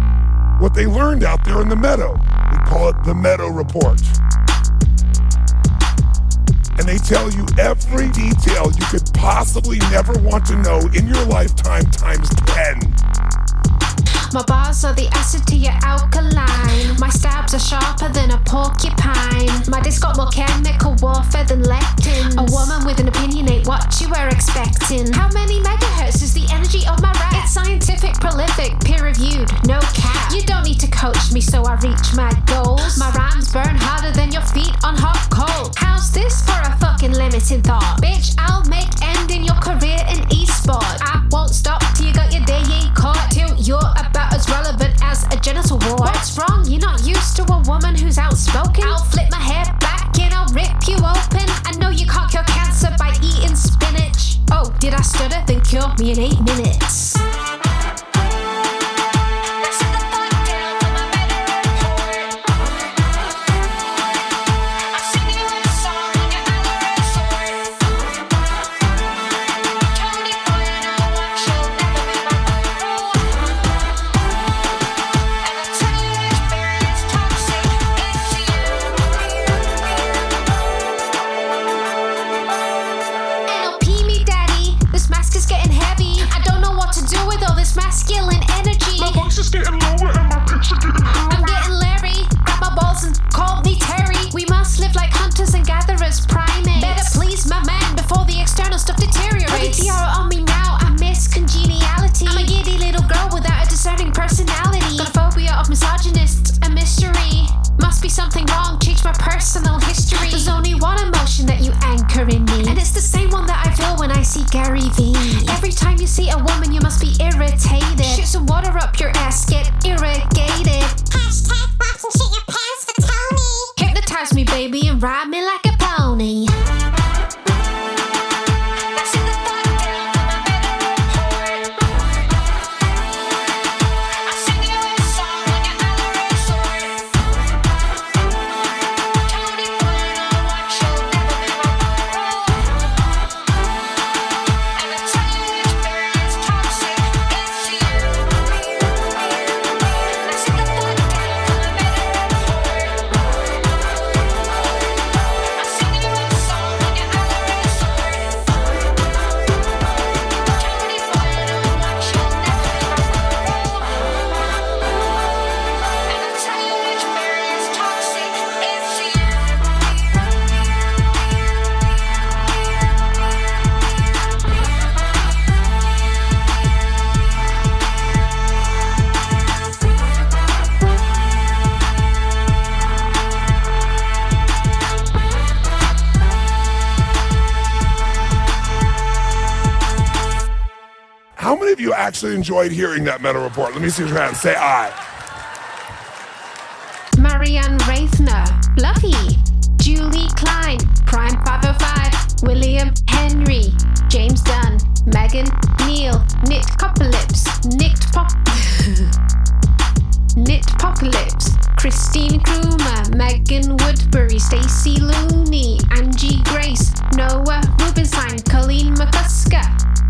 what they learned out there in the meadow. We call it the Meadow Report. And they tell you every detail you could possibly never want to know in your lifetime times 10. My bars are the acid to your alkaline. My stabs are sharper than a porcupine. My disc got more chemical warfare than lectins. A woman with an opinion ain't what you were expecting. How many megahertz is the energy of my rap? It's scientific, prolific, peer-reviewed, no cap. You don't need to coach me so I reach my goals. My rhymes burn harder than your feet on hot coal. How's this for a fucking limited thought? Bitch, I'll make end in your career in esports. I won't stop till you got your day ain't caught. Till you're about as relevant as a genital wart. What's wrong? You're not used to a woman who's outspoken? I'll flip my hair back and I'll rip you open. I know you can't cure cancer by eating spinach. Oh, did I stutter? Then cure me in 8 minutes. Masculine energy. My voice is getting lower and my pitch is getting higher. I'm getting Larry, grab my balls and call me Terry. We must live like hunters and gatherers, primates. Better please my man before the external stuff deteriorates. Put the tiara on me now, I miss congeniality. I'm a giddy little girl without a discerning personality. Got a phobia of misogynists, a mystery. Must be something wrong, change my personal history. There's only one emotion that you anchor in me, and it's the same one that I feel when I see Gary Vee. Every time you see a woman, you must be irritated. Shoot some water up your ass, get irrigated. Hashtag box and shit your pants for Tony. Hypnotize me, baby, and ride me like a pony. How many of you actually enjoyed hearing that Meadow report? Let me see your hands. Say aye. Marianne Raithner, Fluffy, Julie Klein, Prime 505, William Henry, James Dunn, Megan Neal, Knit Copperlips, Knit Pocalypse, Christine Krumer, Megan Woodbury, Stacey Looney, Angie Grace, Noah Rubinstein, Colleen McCusker,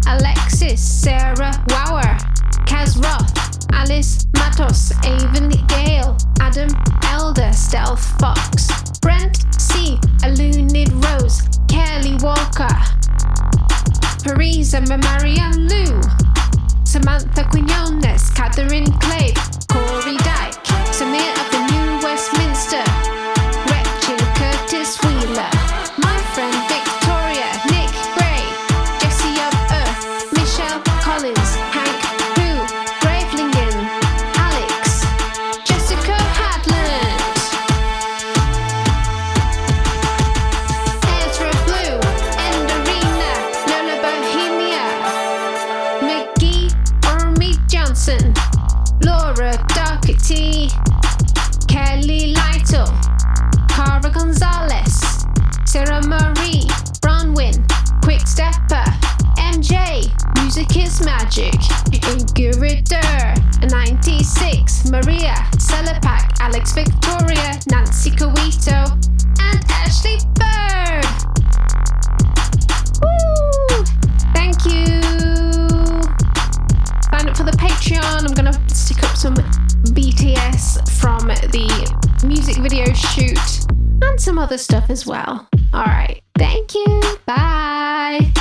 Alexis, Sarah Wower, Kaz Roth, Alice Matos, Avon Gale, Adam Elder, Stealth Fox, Brent C, Alunid Rose, Kelly Walker, Parisa Marianne Lou, Samantha Quinones, Catherine Clay, Corey Dyke, Samir of the New Westminster, Gretchen Curtis Wheeler, my friend Victoria, Nick Gray, Jessie of Earth, Michelle Collins, Hank Hu, Gravelingen, Alex, Jessica Hadland, Ezra Blue, Endarina, Lola Bohemia, McGee, Ormy Johnson, Laura Doherty, Kelly Lytle, Cara Gonzalez, Sarah Marie, Bronwyn, Quickstepper, MJ, Music is Magic, Ingurider, 96, Maria, Celapak, Alex Victoria, Nancy Cowito, and Ashley Bird. Woo! Thank you. Sign up for the Patreon. I'm gonna stick up some BTS from the music video shoot and some other stuff as well. Alright, thank you. Bye.